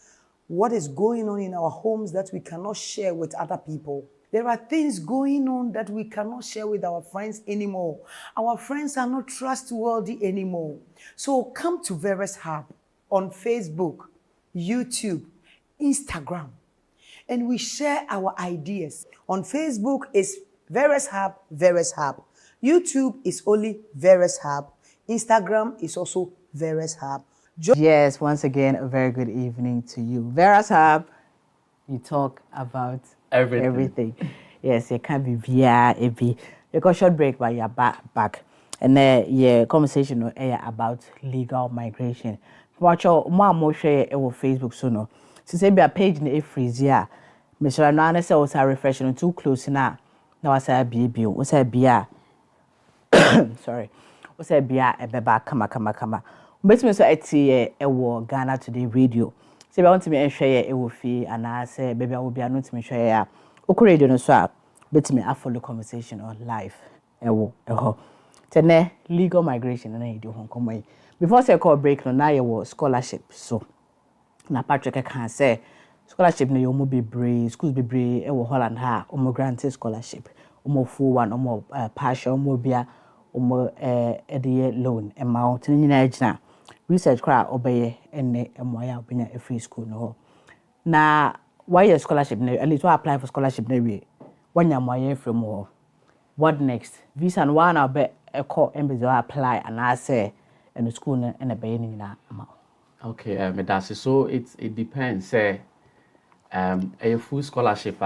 What is going on in our homes that we cannot share with other people? There are things going on that we cannot share with our friends anymore. Our friends are not trustworthy anymore. So come to Veras Hub on Facebook, YouTube, Instagram, and we share our ideas. On Facebook is Veras Hub, Veras Hub. YouTube is only Veras Hub. Instagram is also Veras Hub. Yes, once again, a very good evening to you. Veras Hub, you talk about everything. Yes, it can be via you got short break, but you're back. And then yeah, conversation about legal migration. Watch your mom share it on Facebook soon. Since be a page in a freeze, yeah. Mr. Nana said was refreshing too close now. Now I say be what's a beer. Sorry. What's a beer a beba kama. But me so eti Ghana Today radio. Say I want to me share e fee and I say baby I will be not me share. Oku radio no so bet me I follow conversation on live. Tene legal migration na e di hon komo. Before say call break no na ye scholarship so. Na Patrick can say scholarship no yomo bebre schools bebre e Holland ha omo granted scholarship. Omo full one omo partial omo bia omo edie loan amount ni na agina research cra obeye enne emoya obenya a free school no na why your scholarship na at least why apply for scholarship na we wanya moye from ho what next visa and one abe call embassy apply and I say in the school na be ni na amount. Okay, me that's so it depends say a full scholarship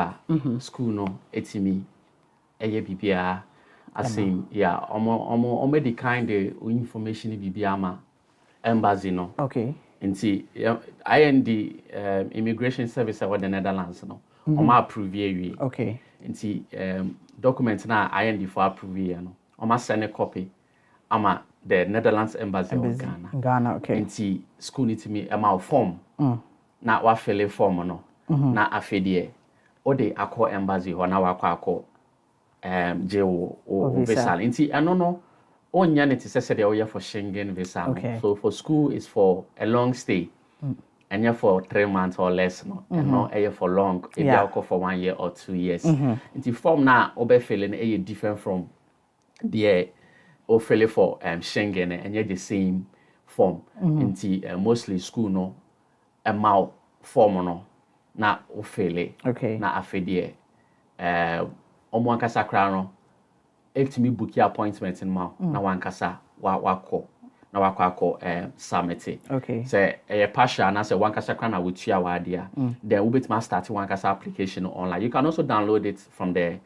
school no etimi eye bibia asim yeah omo the kind of information bibia ma embassy no Okay. nti IND immigration service of the Netherlands no omo approve ye Okay. nti document na IND for approve ye no omo send a copy ama the Netherlands embassy of Ghana. Ghana, okay. Nti school need to me ama form na wa fill form no na afedie o de akọ embassy ho na wakọ je o visa nti eno no onya ne te sese de o ye for Schengen visa no. Okay. So for school is for a long stay and yeah for 3 months or less no and no for long if you go for 1 year or 2 years nti form na obe fill na different from the o fill for Schengen and yeah the same form nti mostly school no amount form no na o fill Okay. na afedie omo ankasa kra no etimi book your appointment in ma na wankasa wakọ na wakọ summit. Okay. Say partial na say wankasa kra na wotua wade a then we betima start wankasa application online. You can also download it from the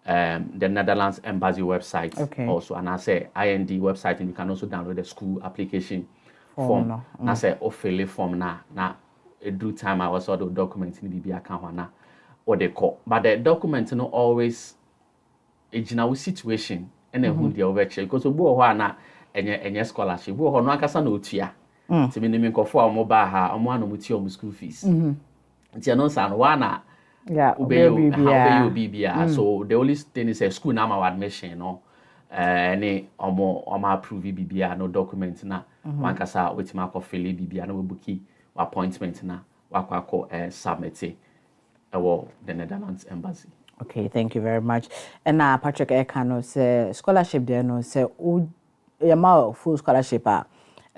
Netherlands embassy website. Okay. Also, and I say IND website, and you can also download the school application form. No. Na say fill form na do time I was all the documents in the account na or they call. But the document no always ejina situation and then who the overcheck because obu ho na enye scholarship obu ho no akasa na otua. Ti me nimi nkofo a mo ba ha omo anu muti o school fees. Nti no san wa na yeah, Obia. So the only thing is a school na ma admission no any omo approve bibia no document na wankasa wetima ko fill bibia na we booki appointment na wakọ submit the Netherlands embassy. Okay, thank you very much. And Patrick Ekano say scholarship there no say full scholarship and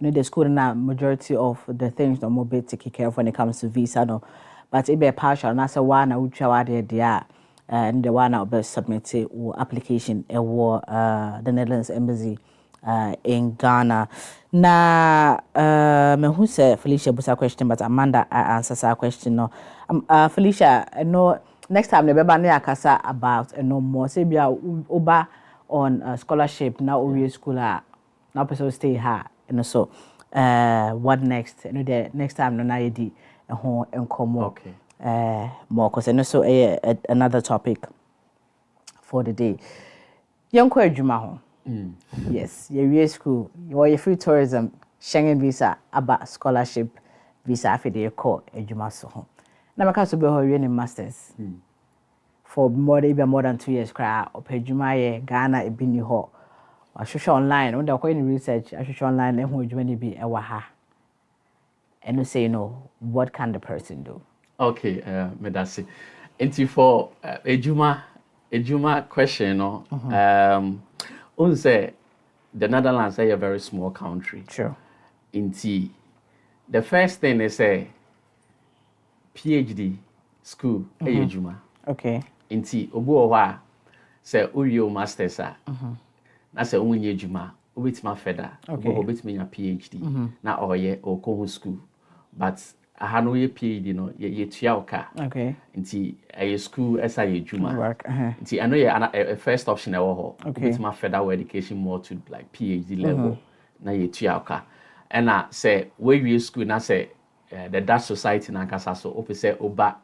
the school na majority of the things no more be take care of when it comes to visa no. But it be partial na say one utwa wade there and the one be submit application the Netherlands embassy in Ghana. Na me who say Felicia busa question but Amanda answers our question no. Felicia no next time the beba na akasa about no more say bia oba on scholarship na owie school na person stay here and so what next no the next time no na yedi ho enkomo okay more cause no so another topic for the day yonko adwuma ho yes your school your free tourism Schengen visa aba scholarship visa afide ko adwuma so ho na maka so be ho wie ni masters for more than 2 years cry opedwuma ye Ghana e bi ni ho ahwehwe online when they are in research ahwehwe online e ho adwuma ni bi e wa ha and you say no what can the person do okay medasi into for ejuma question no say the Netherlands is a very small country. Sure. Into the first thing is a PhD school ejuma. Okay. Into obu owa say uriyo masters na say unye ejuma obitima feda obu obitima nya PhD na oye okohu school but aha no ye PhD no ye tua oka. Okay. Nti a school esa ye ejuma. Work. Nti I know a first option ewo ho. Okay. With my federal education more to like PhD level. Na ye tua oka. And say where we school na say the Dutch society na kasa so ope say oba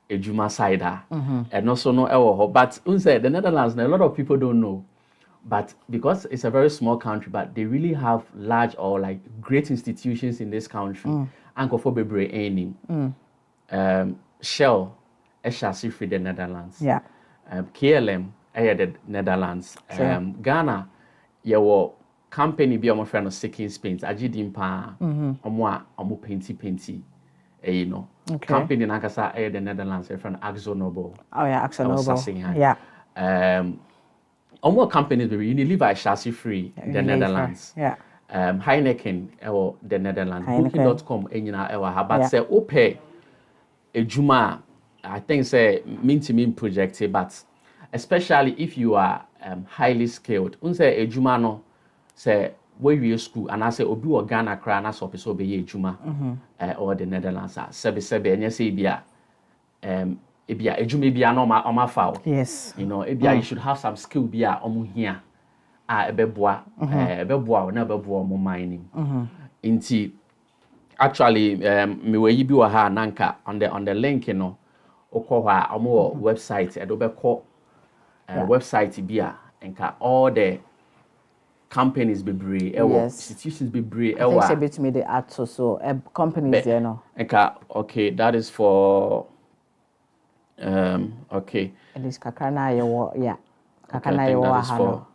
ejuma side and also no ewo ho but unse the Netherlands a lot of people don't know. But because it's a very small country, but they really have large or like great institutions in this country. Anko for bebre any Shell, Eshasi free the Netherlands. Yeah. KLM, the Netherlands. Sure. Ghana, your company be my friend of Seeking Paints. Ajidimpa, omo painty. You know, Okay. company Nakasa, the Netherlands, a friend Axo Nobel. Oh yeah, Axo Nobel. Sassing, Yeah. More companies, baby, Unilever chassis free the Netherlands. Yeah. Heineken, the Netherlands. Booking.com, but Yeah. say ope ejuma. I think say mean project, but especially if you are highly skilled. Unse ejuma no say where you school and I say obi or Ghana cry na so be ejuma or the Netherlands. Sebe and you say bia ebia edwuma bia na oma foul. Yes. You know, ebia you should have some skill bia omo hia ebeboa na ebeboa omo mining. Inti actually me we yi bi wa ha nanka on the link okọ ha omo website edo be call website bia enka all the companies bebree institutions bebree I think say bit me the art so companies there no. Enka okay, that is for okay. It is kakana yewo kakana yewo ha no.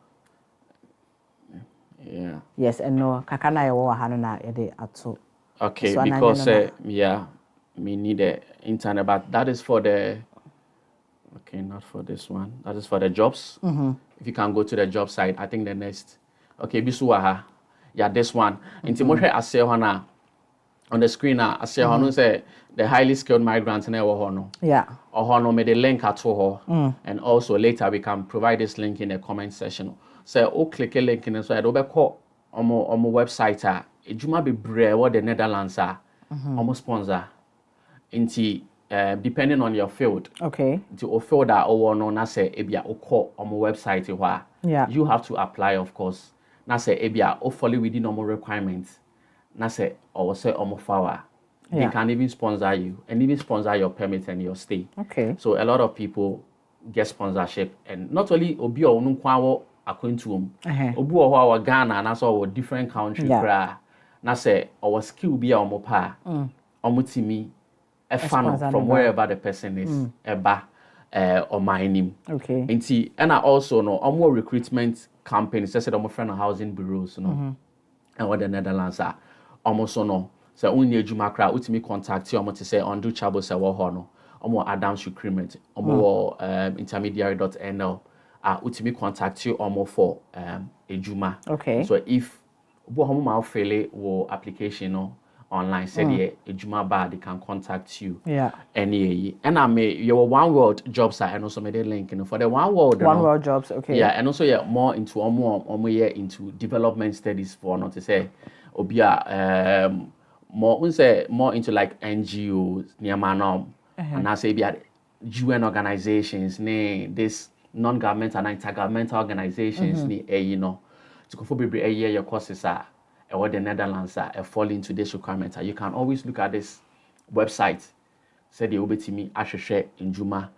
Yeah. Yes, and no kakana yewo ha no na yede ato. Okay, so because we need the internet, but that is for the okay, not for this one. That is for the jobs. If you can go to the job site, I think the next. Okay, bisuwaha. Yeah, this one. Inti mo hwe ase ho na on the screen ase ho no say the highly skilled migrants na wo ho no. Yeah. Or no me the link at ho. And also later we can provide this link in the comment section. So o click a link in so I do be call omo website ejuma bebre wo the Netherlands omo sponsor. Inti depending on your field. Okay. To field that or no na say ebia o call omo website ho. Yeah. You have to apply, of course. Na say ebia o follow within normal requirements. Na say or say omo fawa. They can even sponsor you and even sponsor your permit and your stay. Okay. So a lot of people get sponsorship, and not only obi o nu kwa wo akwentuom. Obi o ho a Ghana na so wo different country kra. Na say our skill be omo pa. Omo timi e fan from wherever the person is eba or mining. Okay. And also no more recruitment campaigns, just said friend housing bureaus, no. And what the Netherlands are almost no. So only ejuma kra utimi contact you to say undo chabo se wo ho no. Adams recruitment, intermediary.nl utimi contact you for ejuma. Okay. So if wo homo ma fail wo application no online said ejuma ba they can contact you. Yeah. And I may your one world jobs and also made a link for the one world jobs, okay. Yeah, and also more into more into development studies for not to say obia more into like NGOs near manom and I say be UN organizations this non-governmental and intergovernmental organizations you know to go for a year your courses are or the Netherlands fall into this requirement. You can always look at this website. Say the obetimi asheshe in Juma.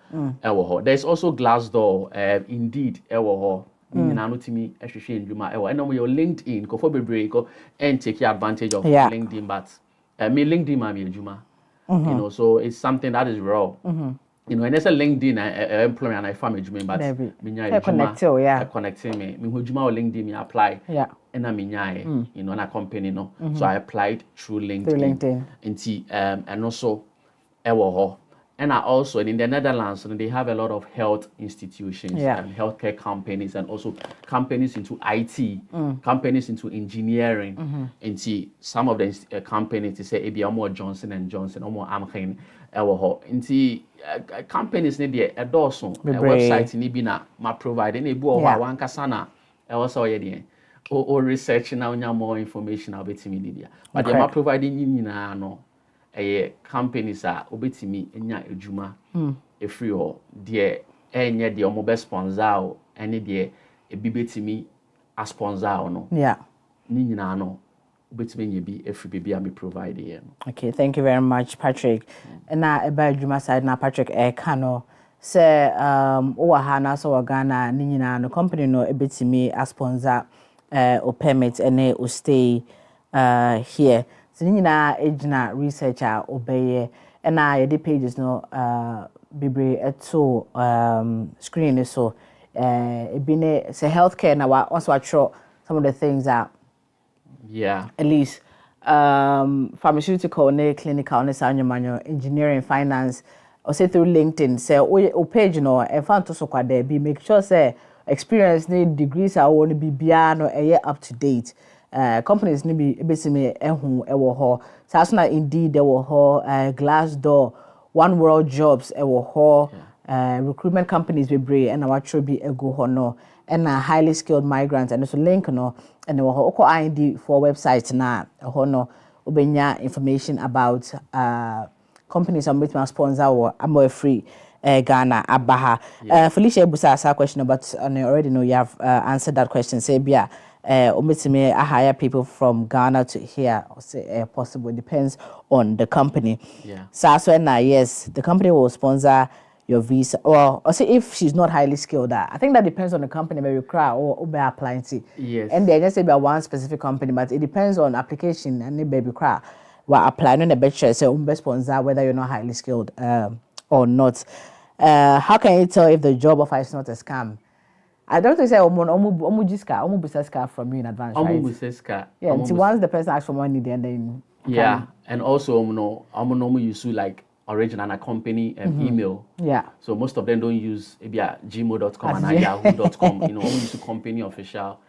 There's also Glassdoor, Indeed, Nanutimi asheshe in Juma. And then your LinkedIn, go for break and take advantage of LinkedIn, but me LinkedIn mami Juma. You know, so it's something that is raw. You know, and there's a LinkedIn employer and I found Juma, but connecting me. Me Juma or LinkedIn me apply. Yeah. And I mean, you know, in a company, no. So I applied through LinkedIn. And also, and I also in the Netherlands, they have a lot of health institutions and healthcare companies, and also companies into IT, companies into engineering. And see some of the companies, they say, Omo Johnson and Johnson, Omo Amgen, and see companies need a dorsal website in Ibina, ma providing a book one kasana, also or research now more information about me. But they are providing you no companies are obetimi enya ejuma e free ho de enye de omo be sponsor ene de ebibetimi a sponsor no. Yeah. Ni nyina no obetimi nya bi e free bibi am provide here no. Okay, thank you very much, Patrick. Na eba ejuma side na Patrick kano say owa ha na so Ghana ni nyina no company no ebetimi a sponsor or permit ene o stay here. So nyina ejina researcher obeye and I the pages no bibre eto screen so e bi ne say healthcare na wa also atro some of the things that at least pharmaceutical ne clinical ne sanyamanyo engineering finance or say through LinkedIn say o page no e fan to so kwa there be make sure say experience ne degrees are won be bia no up to date. Companies ni bi ebesime ehu ewo ho sasuna Indeed ewo ho Glassdoor, One World Jobs ewo ho recruitment companies bebre and awatro bi ego ho no and highly skilled migrants and so link no and ewo ho oko ID for website na ho no obenya information about companies are making a sponsor or I'm more free Ghana Abaha. Felicia Busa asked a question, but I already know you have answered that question. Say, yeah, I hire people from Ghana to here, or say possible. It depends on the company. Yeah. So yes, the company will sponsor your visa. Or say if she's not highly skilled, I think that depends on the company where you cry or be applying to. Yes. And they just say about one specific company, but it depends on application and the baby cry. We're applying on the better so sponsor whether you're not highly skilled or not. How can you tell if the job offer is not a scam? I don't think say omu from you in advance, right? Yeah, until once the person asks for money, then and also omu use like original company email. Yeah. So most of them don't use gmail.com and yahoo.com. Omu use company official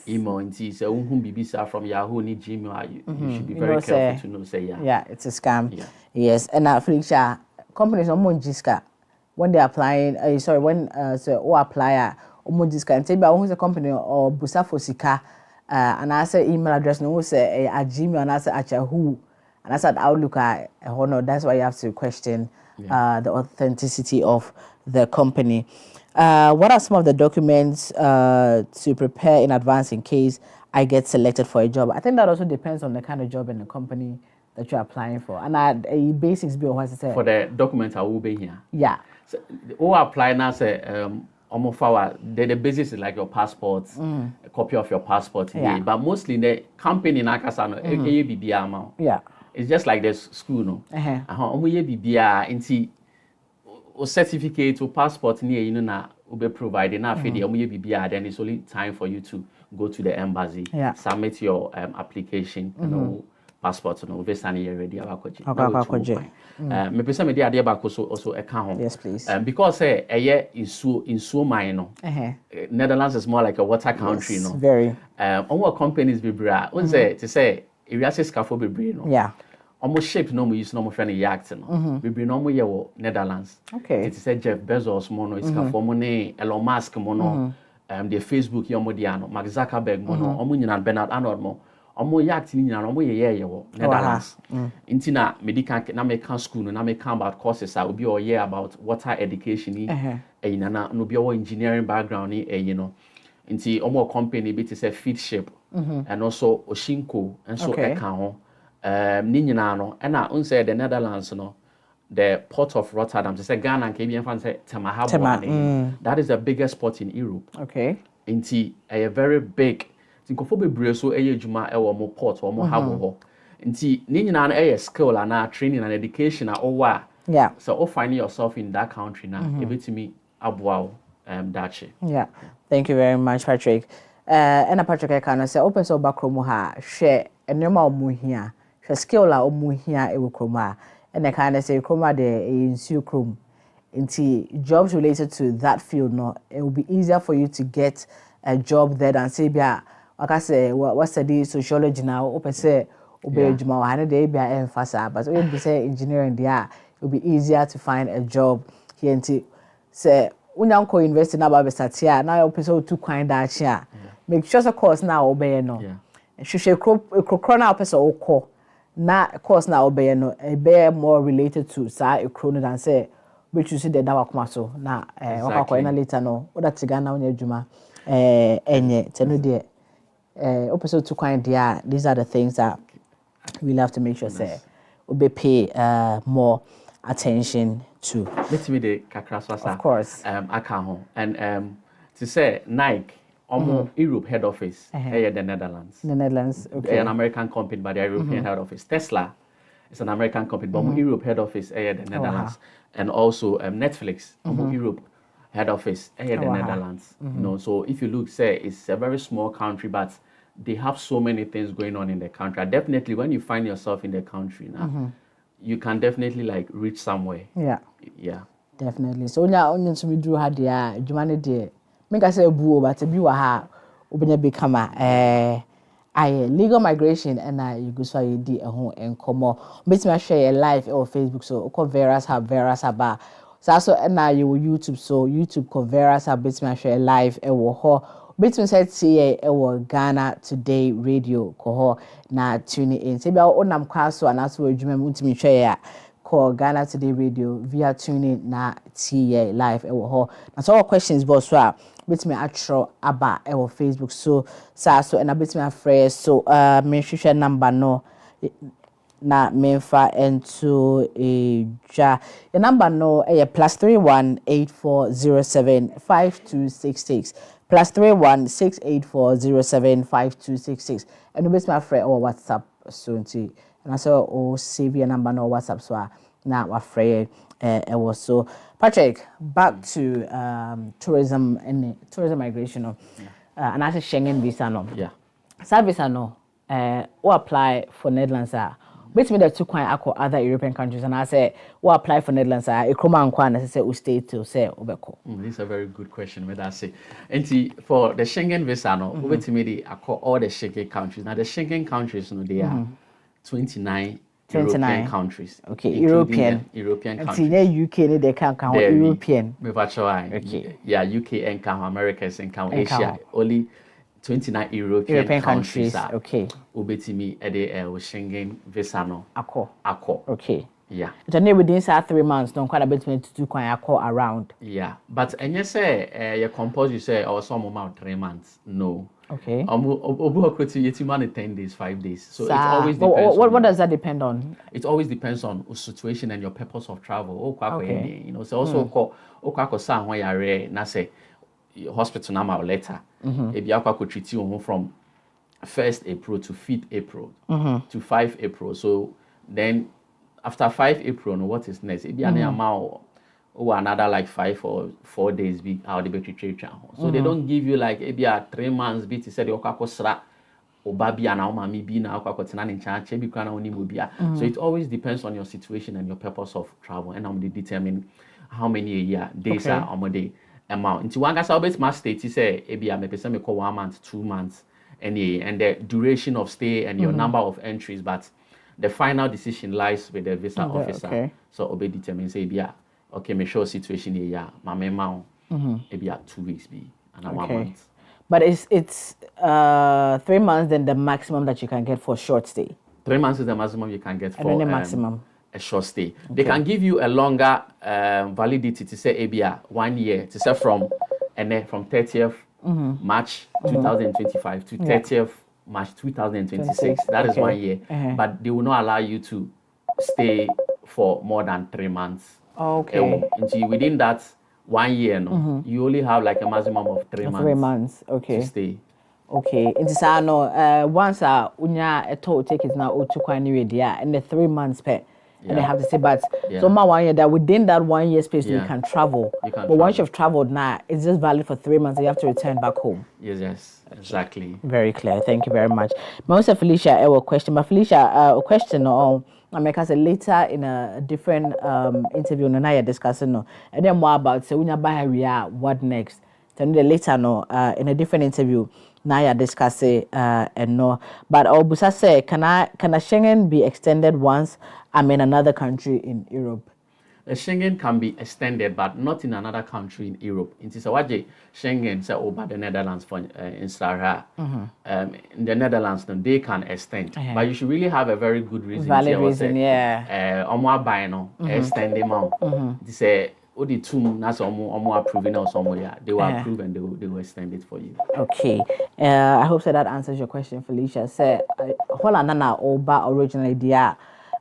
email. And see, so BBC from Yahoo ni Gmail. You should be very careful to know. Say yeah, it's a scam. Yeah. Yes, and Felicia, companies omu jiska when they're applying. When apply Omojiska and say about who's a company or busa for sika and I say email address no say at Gmail and I say at Yahoo and I said Outlook that's why you have to question the authenticity of the company. What are some of the documents to prepare in advance in case I get selected for a job? I think that also depends on the kind of job and the company that you're applying for. And a basics bill what I say. For the documents I will be here. Yeah. So, who apply now say the basis is like your passport, a copy of your passport. Yeah. But mostly the company in Akasano, yeah. It's just like the school, no. Or certificate or passport near na be provided now for the then it's only time for you to go to the embassy, submit your application, passport no visa na ready abakoje. Me pesa me dey ade ba also account. Yes, please. Because insuo mine no. Netherlands is more like a water country, no. Very. Omo companies be bra. One say to say iriase scafo be bra no. Yeah. Almost ship no mo use no mo friend yacht no. Be bra no mo ye wo Netherlands. Okay. It say Jeff Bezos mo no scafo mo ne Elon Musk mo no. The Facebook yo mo dia no. Mark Zuckerberg mo no. Omo nyina Bernard Arnault mo. Omo yacht ni nyina omo ye wo Netherlands. Intina medical na me can school na me can about courses I will be all year about water education ni na no be all engineering background ni Inti omo company be to say Feedship and also Oshinko and so account ni nyina no na unse the Netherlands no the port of Rotterdam to say Ghana and KBN fan say Temahabo. That is the biggest port in Europe. Okay. Inti a very big Tinkofo bebre so ejuma e wo mo port wo mo habo ho. Nti ni nyina na skill and training and education owa. Yeah. So o find yourself in that country now. Ebetimi aboa dache. Yeah. Thank you very much, Patrick. And Patrick I can say open so back room ha share enema omu hia. Share skill la omu hia e wo kroma. And I can say kroma de insu krom. Nti jobs related to that field no it will be easier for you to get a job there than say bia I say what study sociology now open say obey juma wa na dey bia emphasize but when you say engineering there it will be easier to find a job here nti say unyanko university na ba start here now open so to kind that here make sure the course now obey no hwehwe krokro na open so okọ na course na obey no e be more related to sa ekro no than say we choose the dawa kuma so na wakọ na later no oda tiga na onya juma enye tenu de episode 2 kind there these are the things that we'll have to make sure say we pay more attention to. Let me the kakraswasa. Of course. And to say Nike Europe head office here in the Netherlands. The Netherlands, okay. They're an American company but they're European head office. Tesla is an American company but Europe head office here in the Netherlands. And also Netflix Europe head office here in the Netherlands. So if you look, say it's a very small country, but they have so many things going on in the country. Definitely, when you find yourself in the country now, you can definitely like reach somewhere. Yeah. Definitely. So only to me do had the Jumani de make I say boo, but to be ha obenya become legal migration and you go so you di home and come bet me share live or Facebook so Veras Haba. So now you will YouTube so YouTube Veras have bet me share live e wo ho bet me say tie e wo Ghana Today Radio ko ho na tune in. Say bia onam kwa so anaso adwuma mu ntimi hwe ya call Ghana Today Radio via tuning na TA live ewo ho. Na so all questions boss so bit me atro aba ewo Facebook so and a bit me afraid so me hwehwe number no na memfa into a ja. The number no +31 8407 5266 +31 68407 5266 and bit my friend or WhatsApp so and I saw oh save your number no WhatsApp so now afraid it was so Patrick back to tourism and tourism migration and I said Schengen visa no service no who apply for Netherlands which me the two quite other European countries and I say who apply for Netherlands e kroma nkwa na say we stay to say obeko. This is a very good question whether I say and for the Schengen visa no which me the all the Schengen countries now the Schengen countries no they are 29 European countries. Okay, European countries. And UK they can count European. Okay. Yeah, UK and count Americas and count Asia. Only 29 European countries. Okay. Ubetimi ede Schengen visa no. Ako. Okay. Yeah. It only within 3 months don't quite a bit to do quite around. Yeah. But and you say you compose you say or some amount 3 months. No. Okay. Obu 10 days, 5 days. So it always depends. What does that depend on? It always depends on the situation and your purpose of travel. Okay. You know, so also when you are na say hospital number or letter. If you are treat you from 1st April to 5th April to 5 April. So then after 5 April, what is next? If you are amount or another like 5 or 4 days be how the battery trade. So they don't give you like maybe 3 months be to say the okakosra or baby and mami be na okakotina in charge be kana oni mobia. So it always depends on your situation and your purpose of travel and they determine how many a year days are on the amount. Into one gasa obet must state say maybe I may person me call 1 month, 2 months and the duration of stay and your number of entries, but the final decision lies with the visa officer. Okay. So obey determine say okay, me show situation here. My memo, maybe 2 weeks be and 1 month. But it's 3 months then the maximum that you can get for short stay. 3 months is the maximum you can get for the maximum a short stay. Okay. They can give you a longer validity to say maybe 1 year to say from 30th March 2025 to 30th March 2026. That is 1 year, but they will not allow you to stay for more than 3 months. Okay. Until within that 1 year, no, you only have like a maximum of 3 months. 3 months, okay. To stay. Okay. It's once unya a toll ticket now to quite dia and the 3 months pay. And they have to say, but so my 1 year that within that 1 year space you can travel. But once you've traveled now, it's just valid for 3 months. You have to return back home. Yes, exactly. Very clear. Thank you very much. Most of Felicia, a question, but Felicia, a question on. I make us later in a different interview no na discussing no and then more about say unya buy area what next then the later no in a different interview na ya discuss and no but obusa say can a Schengen be extended once I'm in another country in Europe? A Schengen can be extended, but not in another country in Europe. It is a waje Schengen say over the Netherlands for in Sahara. In the Netherlands, they can extend, but you should really have a very good reason. Valid reason, yeah. Extend them out. It is a only two that's almost approving or somewhere. They will approve and they will extend it for you. Okay. I hope that answers your question, Felicia. Say Holland na oba originally dia.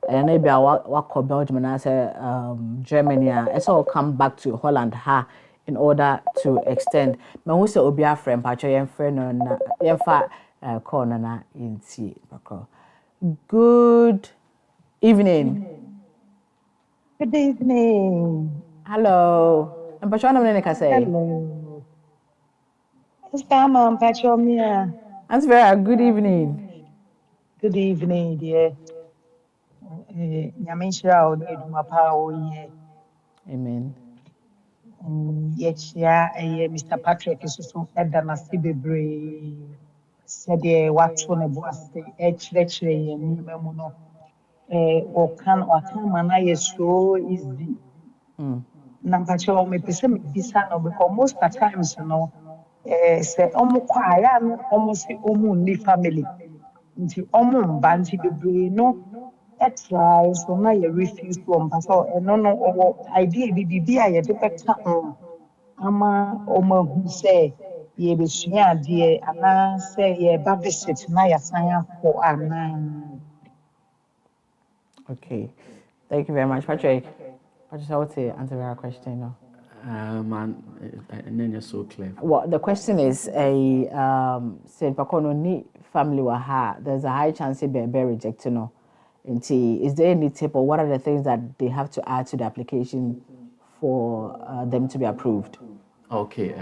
And maybe I walk Belgium and I say Germany. It's all come back to Holland in order to extend. But we say Obia friend, Pacho yen friend na yen fa corner na inti. Good evening. Good evening. Hello. I'm Pacho na mnene say. Hello. Estamos Pacho mia. That's very good evening. Good evening, dear. Nyamenshira o eduma pa o ye. Amen. Yechia Mr. Patrick so edana sibebre said wato ne boase echrechere ye ni memu no okan mana ye so easy. Na mpacho me pese me bisa no because most of times no say omo kwa ya no omo si omo ni family nti omo mba nti bebre no try so na you refuse to so no idea bi a ye de beka on ama hu say ye besua ade ana say ye ba visit na ya san afọ ana. Okay. Thank you very much, Patrick. Patrick, I would say answer our question now. Man, and then you're so clear. Well, the question is a said Pakono ni family waha. There's a high chance they be rejected. No, is there any tip or what are the things that they have to add to the application for them to be approved? Okay,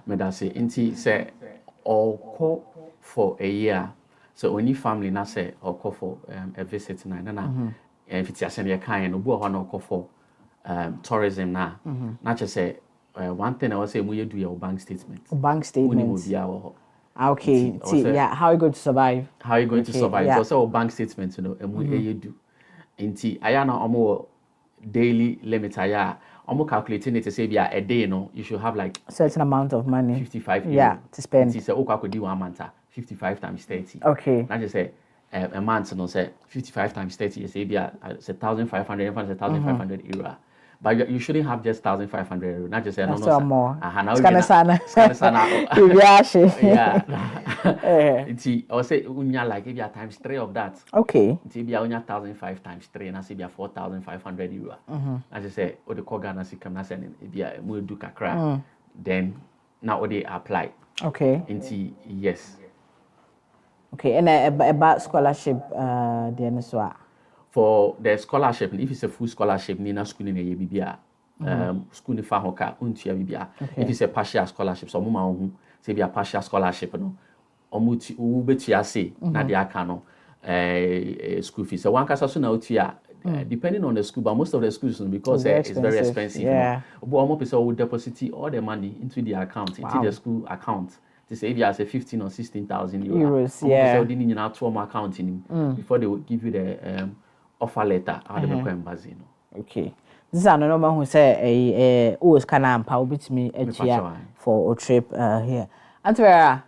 me that say say or call for a year. So only family na say or call for a visit na if it's a senior kind of no call for tourism na not just say one thing I was say we do your bank statement. Bank statement. Okay. Yeah. How are you going to survive? How are you going to survive? Yeah. So bank statement, you know, and we do. Inti ayana omo daily limit aya. Omo calculating it to say a day, you know, you should have like certain amount of money. 55 euro. Yeah, to spend. Inti say okay, could do 1 month. 55 times 30. Okay. Not just say a month, you know, say 55 times 30. You say be it's 1,500. In fact, 1,500 euro. But you shouldn't have just 1,500 euro. Not just say no more. It's kind of sana. Yeah. Inti I say unya like if you times 3 of that. Okay. Inti be unya 1,500 times 3 and I say be 4,500 euro. I just say o the call Ghana si come na send be a mu do kakra. Then now they apply. Okay. Inti yes. Okay, and about scholarship then so for the scholarship, if it's a full scholarship, Nina school in a bibia, school in Fahoka, untia bibia. If it's a partial scholarship, so mama say be a partial scholarship, no, omuti ubetia say, Nadia Kano, school fees. So one casa soon out here, depending on the school, but most of the schools because it's very expensive. Yeah. But almost people will deposit all the money into the account, into the school account. To say if you have 15 or 16,000 euros, yeah. So they need to have account in before they will give you the offer letter. Embassy. Okay. This is another man who say always can ampa with me for a trip here. Antwerp,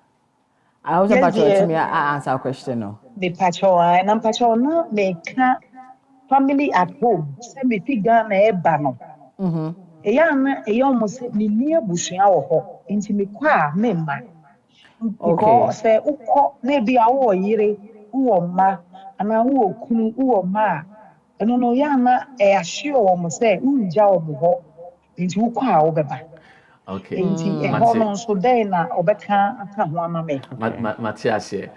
I was about to me answer a question. No. The patrol and patrol make family at home. Say me figure na eba no. Almost ni near busua wo ho. Inti me kwa memma. Because say uko maybe awo yire uwo ma ana uwo kunu uwo ma eno no ya na assure wo mo say unja wo ho nti uko a wo beba. Okay. Nti ho no so dey na obeka aka ho ama me. Matias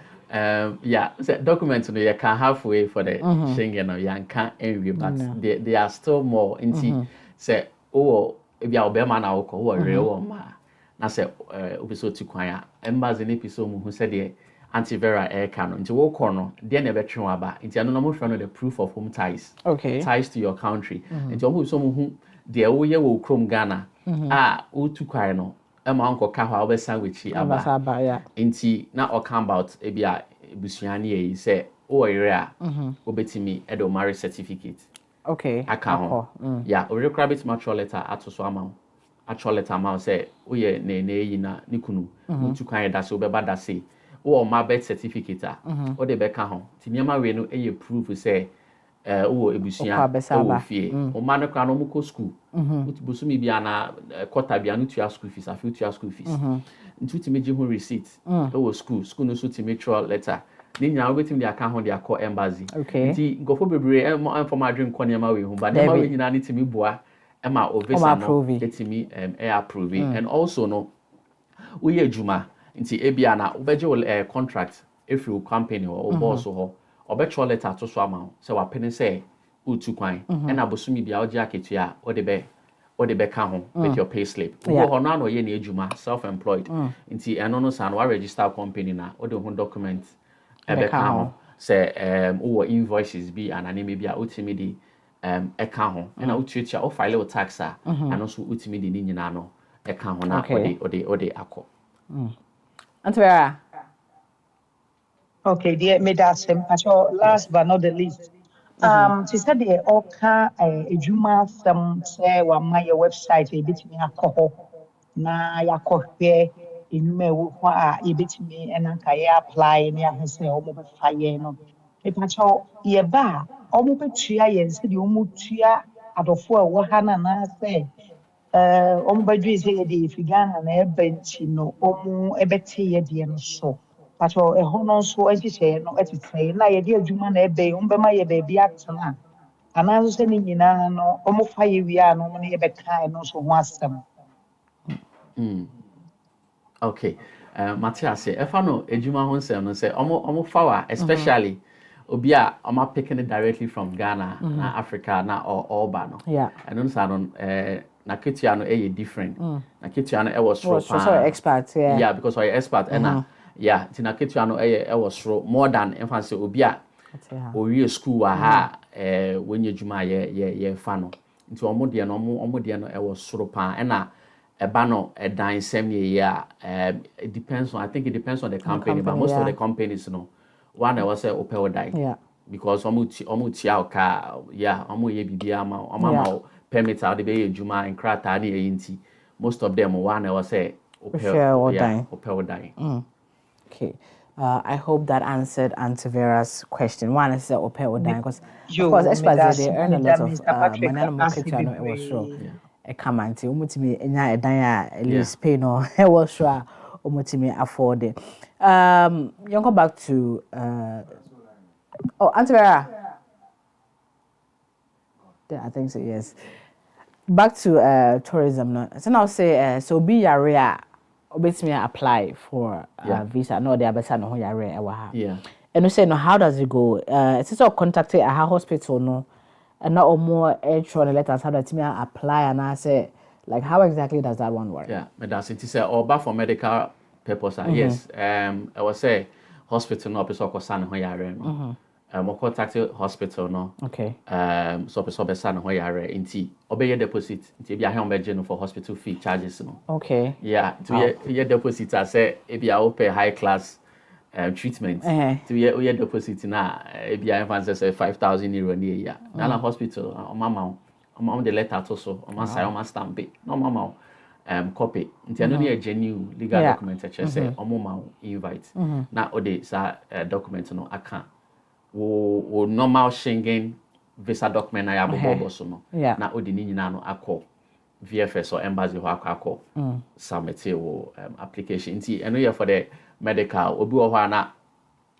yeah, so documents no you can halfway for the Schengen or you can envy but they are still more nti say if you obema na uko wo real ma na say obiso ti kwan a embassy ne piso mu hu say de antivera air canon nti wo kɔ no de na betwe wa ba nti ano no mo hwɛ no the proof of home ties. Okay. Ties to your country nti omo so mu hu de wo ye wo krom Ghana o tu kwan no ma onko ka hwa obesan wechi aba yeah. Nti na o come about e bia ebusuane yi say o ere a obetimi edo marriage certificate. Okay. Aka yeah, o require bit mature letter atoso amount. Actual letter amount say oye ne yi na nikunu tu kan da so be ba da say o ma birth certificate o de be ka ho ti niam we no e proof say o ebusua o fie o ma no kan no mo school utibusu mi bia na quarter bia no tua school fees afi tua school fees ntu ti meji ho receipt o school no so ti mature letter ni nya obetim dia ka ho dia call embassy nti gofo bebre em for my dream kwaniama we hu ba dem we nyina ni ti mi boa Emma or visa no get me approving and also no we adwuma nti ebia na obeje contract if you company or boss or obecho letter to so amount so wa pene say utu kwan and abosumi bia oje aketua o de be ka ho with your pay slip go ho na no ye na adwuma self employed nti eno no san wa register company na o de ho document be ka ho say o invoices bi anane bia otimi di eka ho na utuatua o file o tax and so utimi di ni nyina no eka ho na ode akọ Antwerp. Okay, dear medasem last but not the least she said the oka ejuma some say wa my website e bitimi akọ na yakọhwe enume wo ho a e bitimi enanka ye apply na ya say o mo be fa ye no e pacho ye ba ɔmo bɛtua yɛn sɛdeɛ ɔmo tua adɔfo a ɛwɔ ha na anaasɛ ɔmo bɛdwe sɛ yɛde efi Ghana na ɛba nti no ɔmo ɛbɛte yɛ deɛ no so patro ɛhɔ no nso ɛhyehyɛ no ɛtete na yɛde adwuma na ɛbɛn ɔmo bɛma yɛ baabi atena anaasɛ sɛ ne nyinaa no ɔmo fa yɛ wie a no ɔmo ne yɛbɛka ɛno nso ho asɛm. Okay. Matthias, if I know Ejuma Honsem, no say, Omo Fawa, especially Obia, Oma picking it directly from Ghana, na Africa, na or Bano. Yeah. And then Sadon, na Kitiano, different. Na Kitiano, was expert, yeah. Yeah, because I expert, and yeah, Tina Kitiano, was more than infancy Obia, or real school, aha, when you Juma, ye fano. Into Omodiano, was Sropa, and a banner a dime same year. It depends on. I think it depends on the company, but most of the companies, one I was say Opel die. Yeah. Because omu car, yeah, omu ye bibia ma permits out the bay Juma and Krata ni inti. Most of them one I was say Opel die. Okay. I hope that answered Auntie Vera's question. One is Opel die because of course experts they earn a lot of money market channel it was sure. A comment umutimi enya edan a at least pay no e was sure umutimi afford it. You go back to Auntie Vera. Yeah, I think so, yes. Back to tourism no. So now say so be yare obetimi apply for visa no dey abesa no ho yare e wa ha. Yeah. And you say no, how does it go? It's all contacted a hospital no. And not or more the letters how that me apply and I say like how exactly does that one work? Yeah, but that's it. It's all for medical purpose. Yes. I was say hospital no person ko san ho yare no. Contacted hospital no. Okay. So person be san ho yare inti obey deposit inti bia hon be no for hospital fee charges no. Okay. Yeah, to your deposit I say if you pay high class treatment to your deposit na ebi I fancy say 5,000 euro near year. Na hospital on the letter to so on say on stamp it. No mama copy. Nti no dey genuine legal document say on mama invite. Na ode sa document no aka. Wo normal Schengen visa document na ya bobo so no. Na ode ni nyina no akọ VFS or embassy ho akọ submit wo application. Nti eno here for the medical obi wo ho na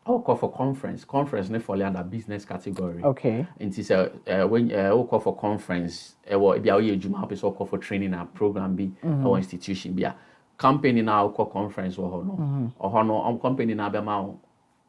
call for conference ne fall under business category. Okay. And it's when call for conference or be a juma person call for training and program be or institution be a company now call conference or no company na be ma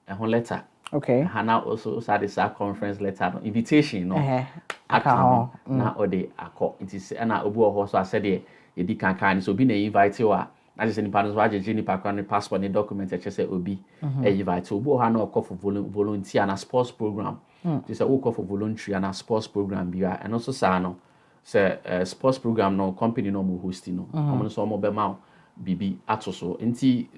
a letter. Okay. Hana also had this conference letter no invitation no account na or the akọ. It is na obi wo ho so I said e di kan so be na invite you a I just any partners why Jenny Parker passport and document say obi invite so obi ha na call for volunteer and a sports program. This a call for voluntary and a sports program be and also say no say sports program no company no mo host no. Omo so omo be ma bibi ato so. Nti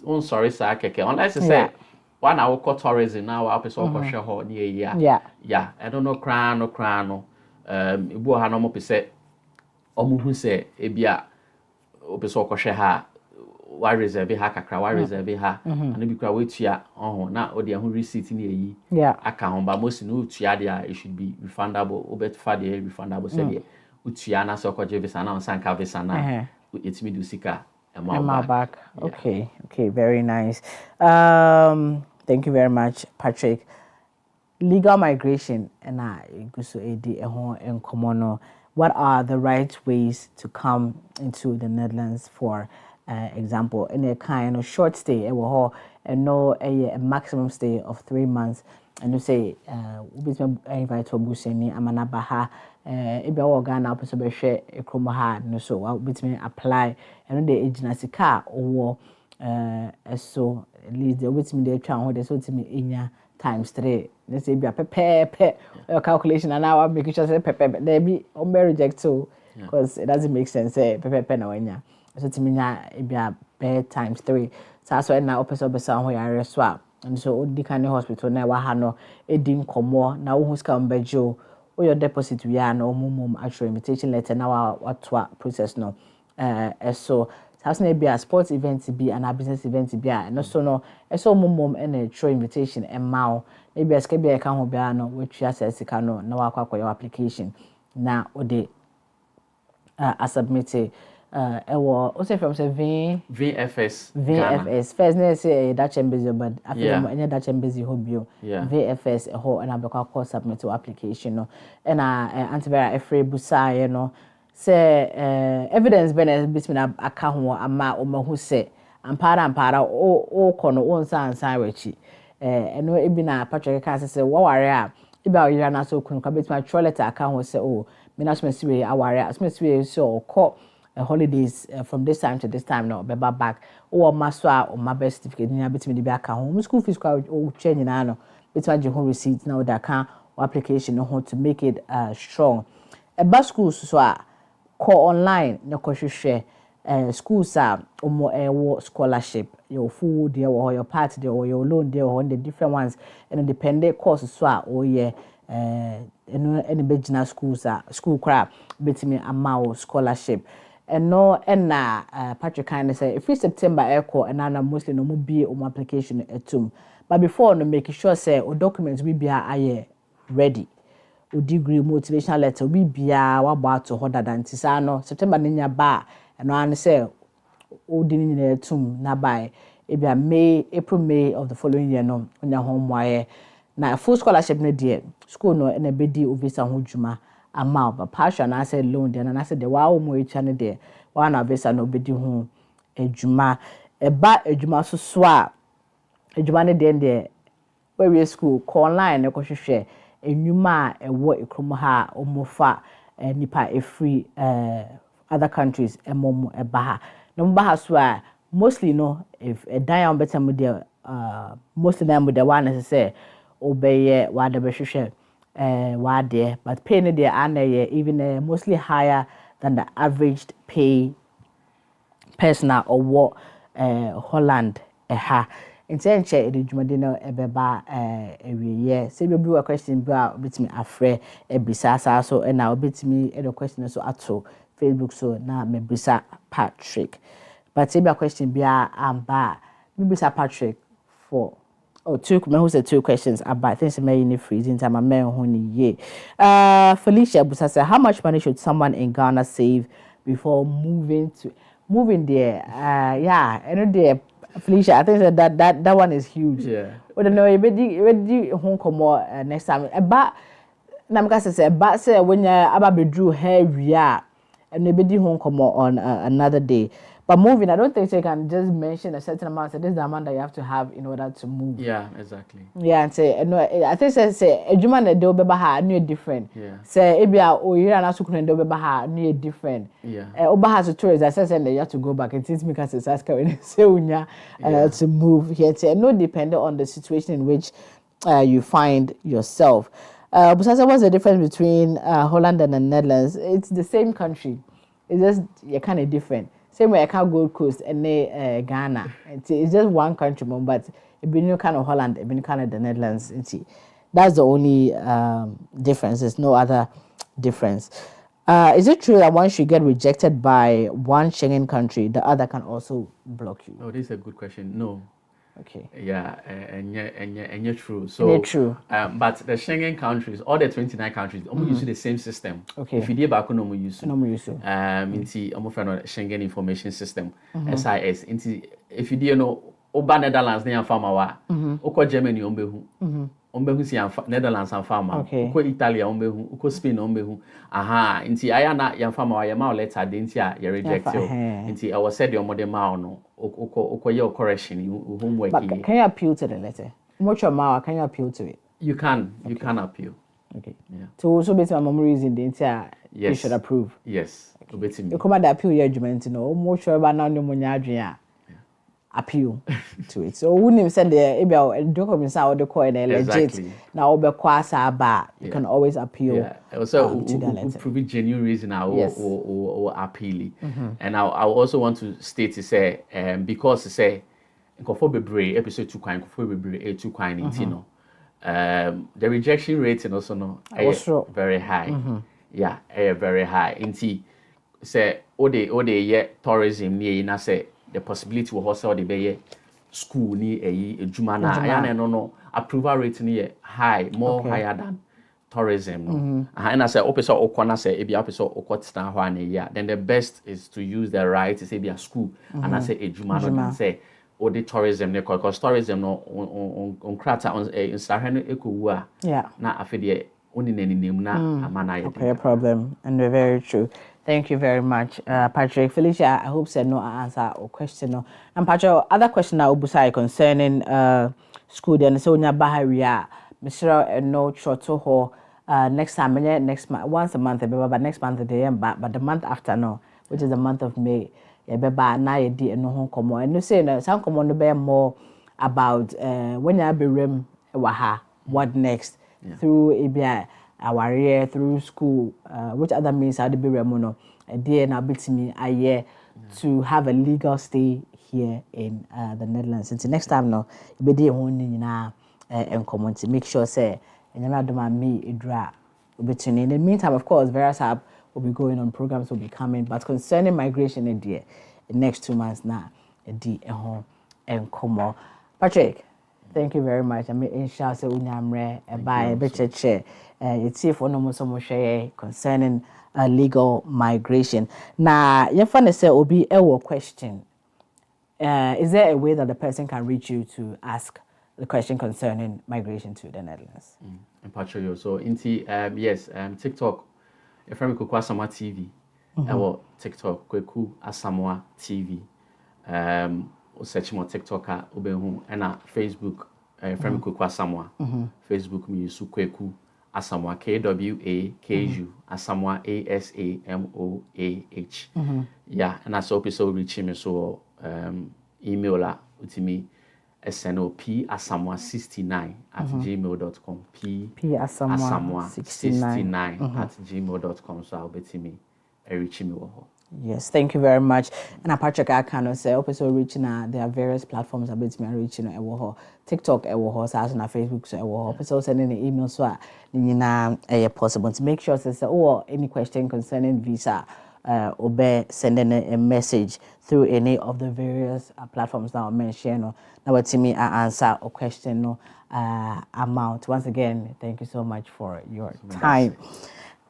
on sorry sir keke unless say one I call tourism now I person ko hwe ho near year. Yeah, I don't know cry no obi ha no mo pese omo hu say ebia opeso ko hwe ha wa reserve ha kakra wa reserve ha and be kra wetua na odi ho receipt ni eyi aka ho ba most no tua dia it should be refundable obet fa dia refundable say dia utua na so ko je visa na on ka visa na it me do sika amount back. Okay, very nice. Thank you very much, Patrick. Legal migration and go so edi ho enkomo no. What are the right ways to come into the Netherlands for example, in a kind of short stay, and no a maximum stay of 3 months, and you say, invite to Buseni, Amanabaha, Iba Ghana, Pessoa, a Chromaha, no so, I'll be me apply, and the agency car or so at least the with me the account, they so to me in ya ×3. Let's say be a pepe calculation, and now I'm making sure say pepe, there be on reject so because it doesn't make sense, say pepe no in ya. So to me now it be a bed ×3. So that's why now person be someone where swap. And so the kind of hospital now we have no edin komo now who's come bejo or your deposit we are no mum actual invitation letter now what process no so House na be a sports event be and a business event be and so no so mom and a show invitation and mao maybe a be a can ho bia no which you access no na wakwa your application na ode a submit ewo o say from say VFS first na say that chambers but after any that chambers hobio VFS ho and abekwa submit your application no and antivera efre busa no say evidence been between aka ho ama o mahu say ampara o kono o nsan wechi eno ebi na Patrick ka say wo ware a ebi a yira na so kunu ka between toilet aka ho say oh me na smesi we aware smesi we so ko holidays from this time to this time no be back o maso a o ma best certificate ni between the aka ho school fees kwa o change na no between je ho receipt na o da kan application no to make it strong eba schools so a call online na ko hwehwe schools a omo scholarship your food there or your part there or your loan there or the different ones and dependent courses so a o ye any bejina schools a school crap betimi amount scholarship and no na Patrick kind say if September echo and na mostly no mo be application etum but before no make sure say o documents we be aye ready o degree motivational letter we bia wabo ato hoda dantisa no September nya ba no an say o di ni na etum na by e bia April of the following year no onya homewaye na full scholarship no dey school no na bedi o visa ho dwuma amount but partial na say loan dey na say the wa mo echa ne dey wa na visa no bedi ho adwuma eba adwuma so a adwuma ne dey we school call online na ko hwehwe enwuma ewo ekrom ha omofa nipa free other countries emom eba ha no mba ha so a mostly no if a down better mo there mostly them with the one say obey what the hwehwe what there but pay no there and even mostly higher than the average pay personal or what Holland ha intenche edwumade no ebeba ewiye say be a question be betimi afre ebisa so na obetimi the question so ato Facebook so na mebisa Patrick but say be a question be amba mebisa Patrick for who said two questions about things may in freezing time a man who ye Felicia Busa said how much money should someone in Ghana save before moving there yeah and there Felicia, I think that one is huge. Yeah. We don't know. You be home come next time. But Namka say, but say when you about drew hair we are, and you be home come on another day. But moving, I don't think you can just mention a certain amount. So this is the amount that you have to have in order to move. Yeah, exactly. Yeah, and say no. I think say a Juma that do be baha new different. Yeah. Say ebia o yira na sukun do be baha new different. Yeah. Obaha to tourist. I said you have to go back. It seems me because it's asking when say unya to move here. Say no depending on the situation in which you find yourself. But what's the difference between Holland and the Netherlands? It's the same country. It's just you're kind of different. Same way I can't Gold Coast and Ghana. It's just one country, but it be new kind of Holland, it be new kind of the Netherlands. That's the only difference. There's no other difference. Is it true that once you get rejected by one Schengen country, the other can also block you? Oh, this is a good question. No. Okay. Yeah, and you're true. So true. But the Schengen countries, all the 29 countries, use the same system. Okay. If you did back no use. Inti Schengen Information System, SIS. Inti if you did know Oba Netherlands near farmer wa, Oko Germany ombehu si Netherlands and farmer. Okay. Uko Italia uko Spain aha inti ayana yan farmer wa yama letter de inti a reject you. Inti I was said your model ma no uko your correction homework. But can you appeal to the letter? Much of can you appeal to it? You can appeal. Okay. Yeah. So also based on my reason the entire you should approve. Yes. Okay. You come at the appeal judgment no much about now no munya appeal to it. So when you send the documents out the coin legit now you can always appeal. Yeah. Also to the letter. Prove it genuine reason or appeal. And I also want to state to say because to say episode 2 kind the rejection rate and also no very high. Yeah, very high. Inti say ode ye tourism ni na say the possibility wo hostel de be school ni ejuma na aya no approval rate ni high, more higher than tourism no. And I say opesa okona say e bia opesa okotena ho an year, then the best is to use the right to say bia school and I say ejuma no say ode tourism ne because tourism no on krata on instahwe no ekowu a na afede oni naninam na amana ye. Okay, problem, and we're very true. Thank you very much, Patrick. Felicia, I hope said no answer or question. No. And Patrick, other question I will say concerning school. Then so nya baharia, Mr. No choto ho. Next time, next month, once a month, but next month they am back. But the month after, no, which is the month of May, be back na ye di no home come on. And you say no, some come on to be more about when you be rem waha. What next through ABI. Our year through school, which other means I'd be remono a day and ability me a year to have a legal stay here in the Netherlands. Until next time, no, be there only now and come to make sure say and you're not me a draw between. In the meantime, of course, various app will be going on, programs will be coming, but concerning migration in the next 2 months now, a day at home and come on. Patrick, thank you very much. I mean, inshallah, say unyamre by a better chair. It's here for no more share concerning legal migration. Now, your friend say obi a question. Is there a way that the person can reach you to ask the question concerning migration to the Netherlands? Patrick, so inti yes, TikTok. If I'm Kweku Asamoah TV, TikTok Kweku Asamoah TV. Search more TikToker obehu and Facebook. If I'm Kweku Asamoah, Facebook me use Kweku Asamoah, KWAKU Asamoah ASAMOAH. Yeah, and as also reach me so email la utimi SNOP@asamoah69@gmail.com. P Asamoah69@gmail.com. So I'll be to me reach me. Yes, thank you very much. And Patrick, I can say, also reaching there are various platforms about me reaching TikTok, Facebook, so also sending an email so possible to make sure say any question concerning visa or sending a message through any of the various platforms that I mentioned. Now, what me answer or question amount. Once again, thank you so much for your time.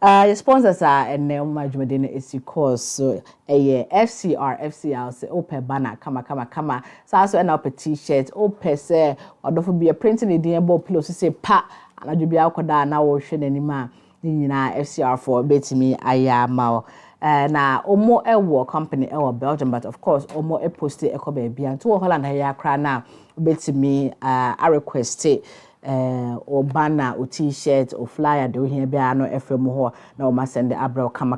Your sponsors are and Neoma Jumadina is course so FCR say open banner kama so also an up t-shirt open say or don't be a printing in the pillow say pa and you be alcoda na wo hwe nanima ni nyina FCR for betimi aya ma na omo ewo company ewo Belgium but of course omo e post e ko ba bia to Holland ya kra na betimi a request or banner or t-shirt or flyer do here be no FM ho na o ma send the abra kama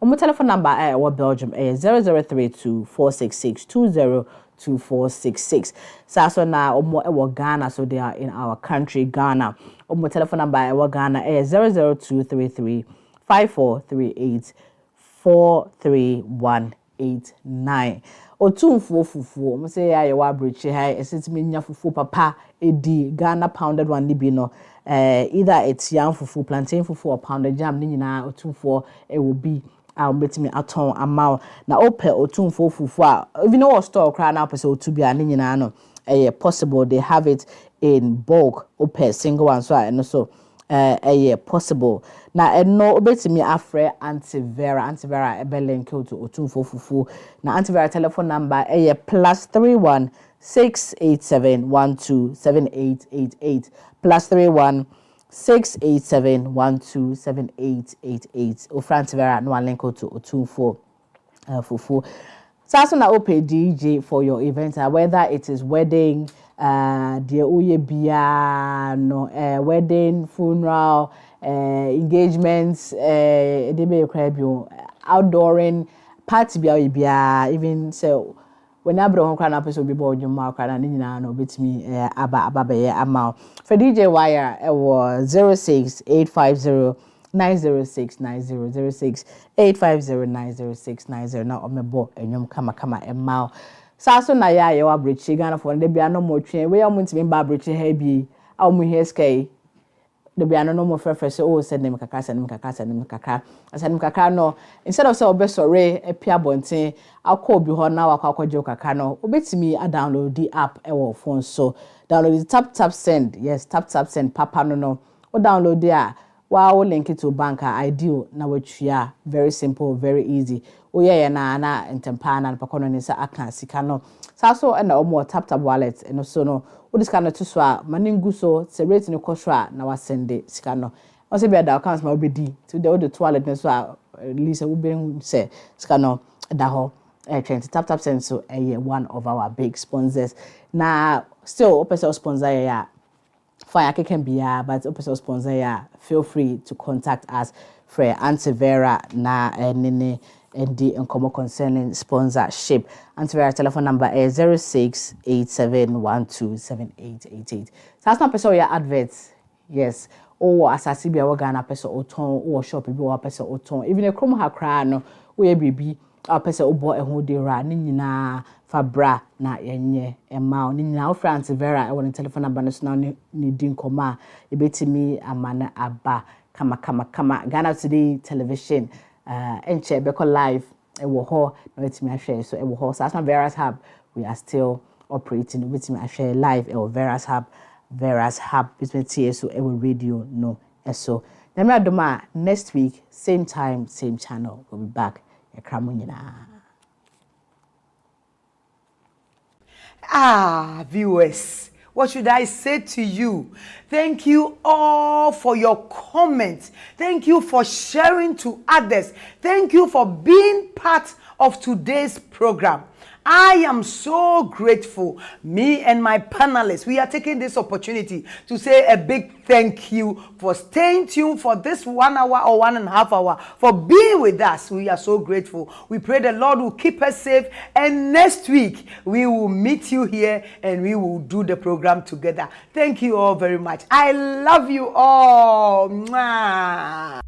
my telephone number what Belgium 0032 466 202466. So now omo Ghana, so they are in our country Ghana. My telephone number Ghana 00233 5438 43189. Otumfo fufu mo say ya wa brechi ha esitimi nya fufu papa edi Ghana pounded one libi no either it's yam fufu plantain fufu or pounded jam ni nyina otumfo e will be betimi aton amount na ope otumfo fufu a even no store kra na pese otubia ni nyina no possible they have it in bulk ope single one so and so possible na no obetimi afre antivera ebelink to otumfo fufu na antivera telephone number +31 687 127888 +31 687 127888 ofrantivera no link to otumfo fufu. So na ope DJ for your event whether it is wedding dear uye bia no wedding funeral engagements debe crabio outdooring party bia even so when I brought home episode be board you mark and nyina no betimi aba be amount for DJ Wire it was 06850 90690 06850 na omebo enyom kama emma saso na ya ye wa brechi Ghana for de bia no mo twen we am ntimi ba brechi ha bi a mo here sky the be no more fresh oh send them kakra no instead of say obesore epia bonten akọ obi ho na wakwaje kakra no obetimi a download the app e wo phone so download the tap send yes tap send papa no o download there wow link it to banker ideal na watchia very simple very easy oh yeah na entempa na pakono ni sa aka sika no so and omo tap wallet and so no what is kind of to so maningu so separate ni koswa na wa send sika no o se be da accounts ma obedi to the toilet na so at least we be say sika no da ho tap send so one of our big sponsors na still open sponsor ya fire can be but open sponsor ya feel free to contact us for Auntie Vera na nene and the Nkomo concerning sponsorship. Auntie Vera telephone number is 0687127888. So that's not person your adverts. Yes. Or asasi bia wa Ghana person oton or shop bi wa person oton. Even a chrome ha kra no we bibi a person obo ehun de ra ni nyina fabra na yenye ema ni nyina ofra Auntie Vera e won telephone number no so na ni di nkoma e betimi amana aba kama Ghana Today television enche beko live e wo ho na betimi ahwe so e wo ho so as na Vera's Hub we are still operating betimi ahwe live e wo Vera's Hub betimi so e wo radio no so na me adoma next week same time same channel we'll be back e kramo nyina. Viewers, what should I say to you? Thank you all for your comments. Thank you for sharing to others. Thank you for being part of today's program. I am so grateful. Me and my panelists, we are taking this opportunity to say a big thank you for staying tuned for this 1 hour or 1.5 hours, for being with us. We are so grateful. We pray the Lord will keep us safe. And next week, we will meet you here and we will do the program together. Thank you all very much. I love you all. Mwah.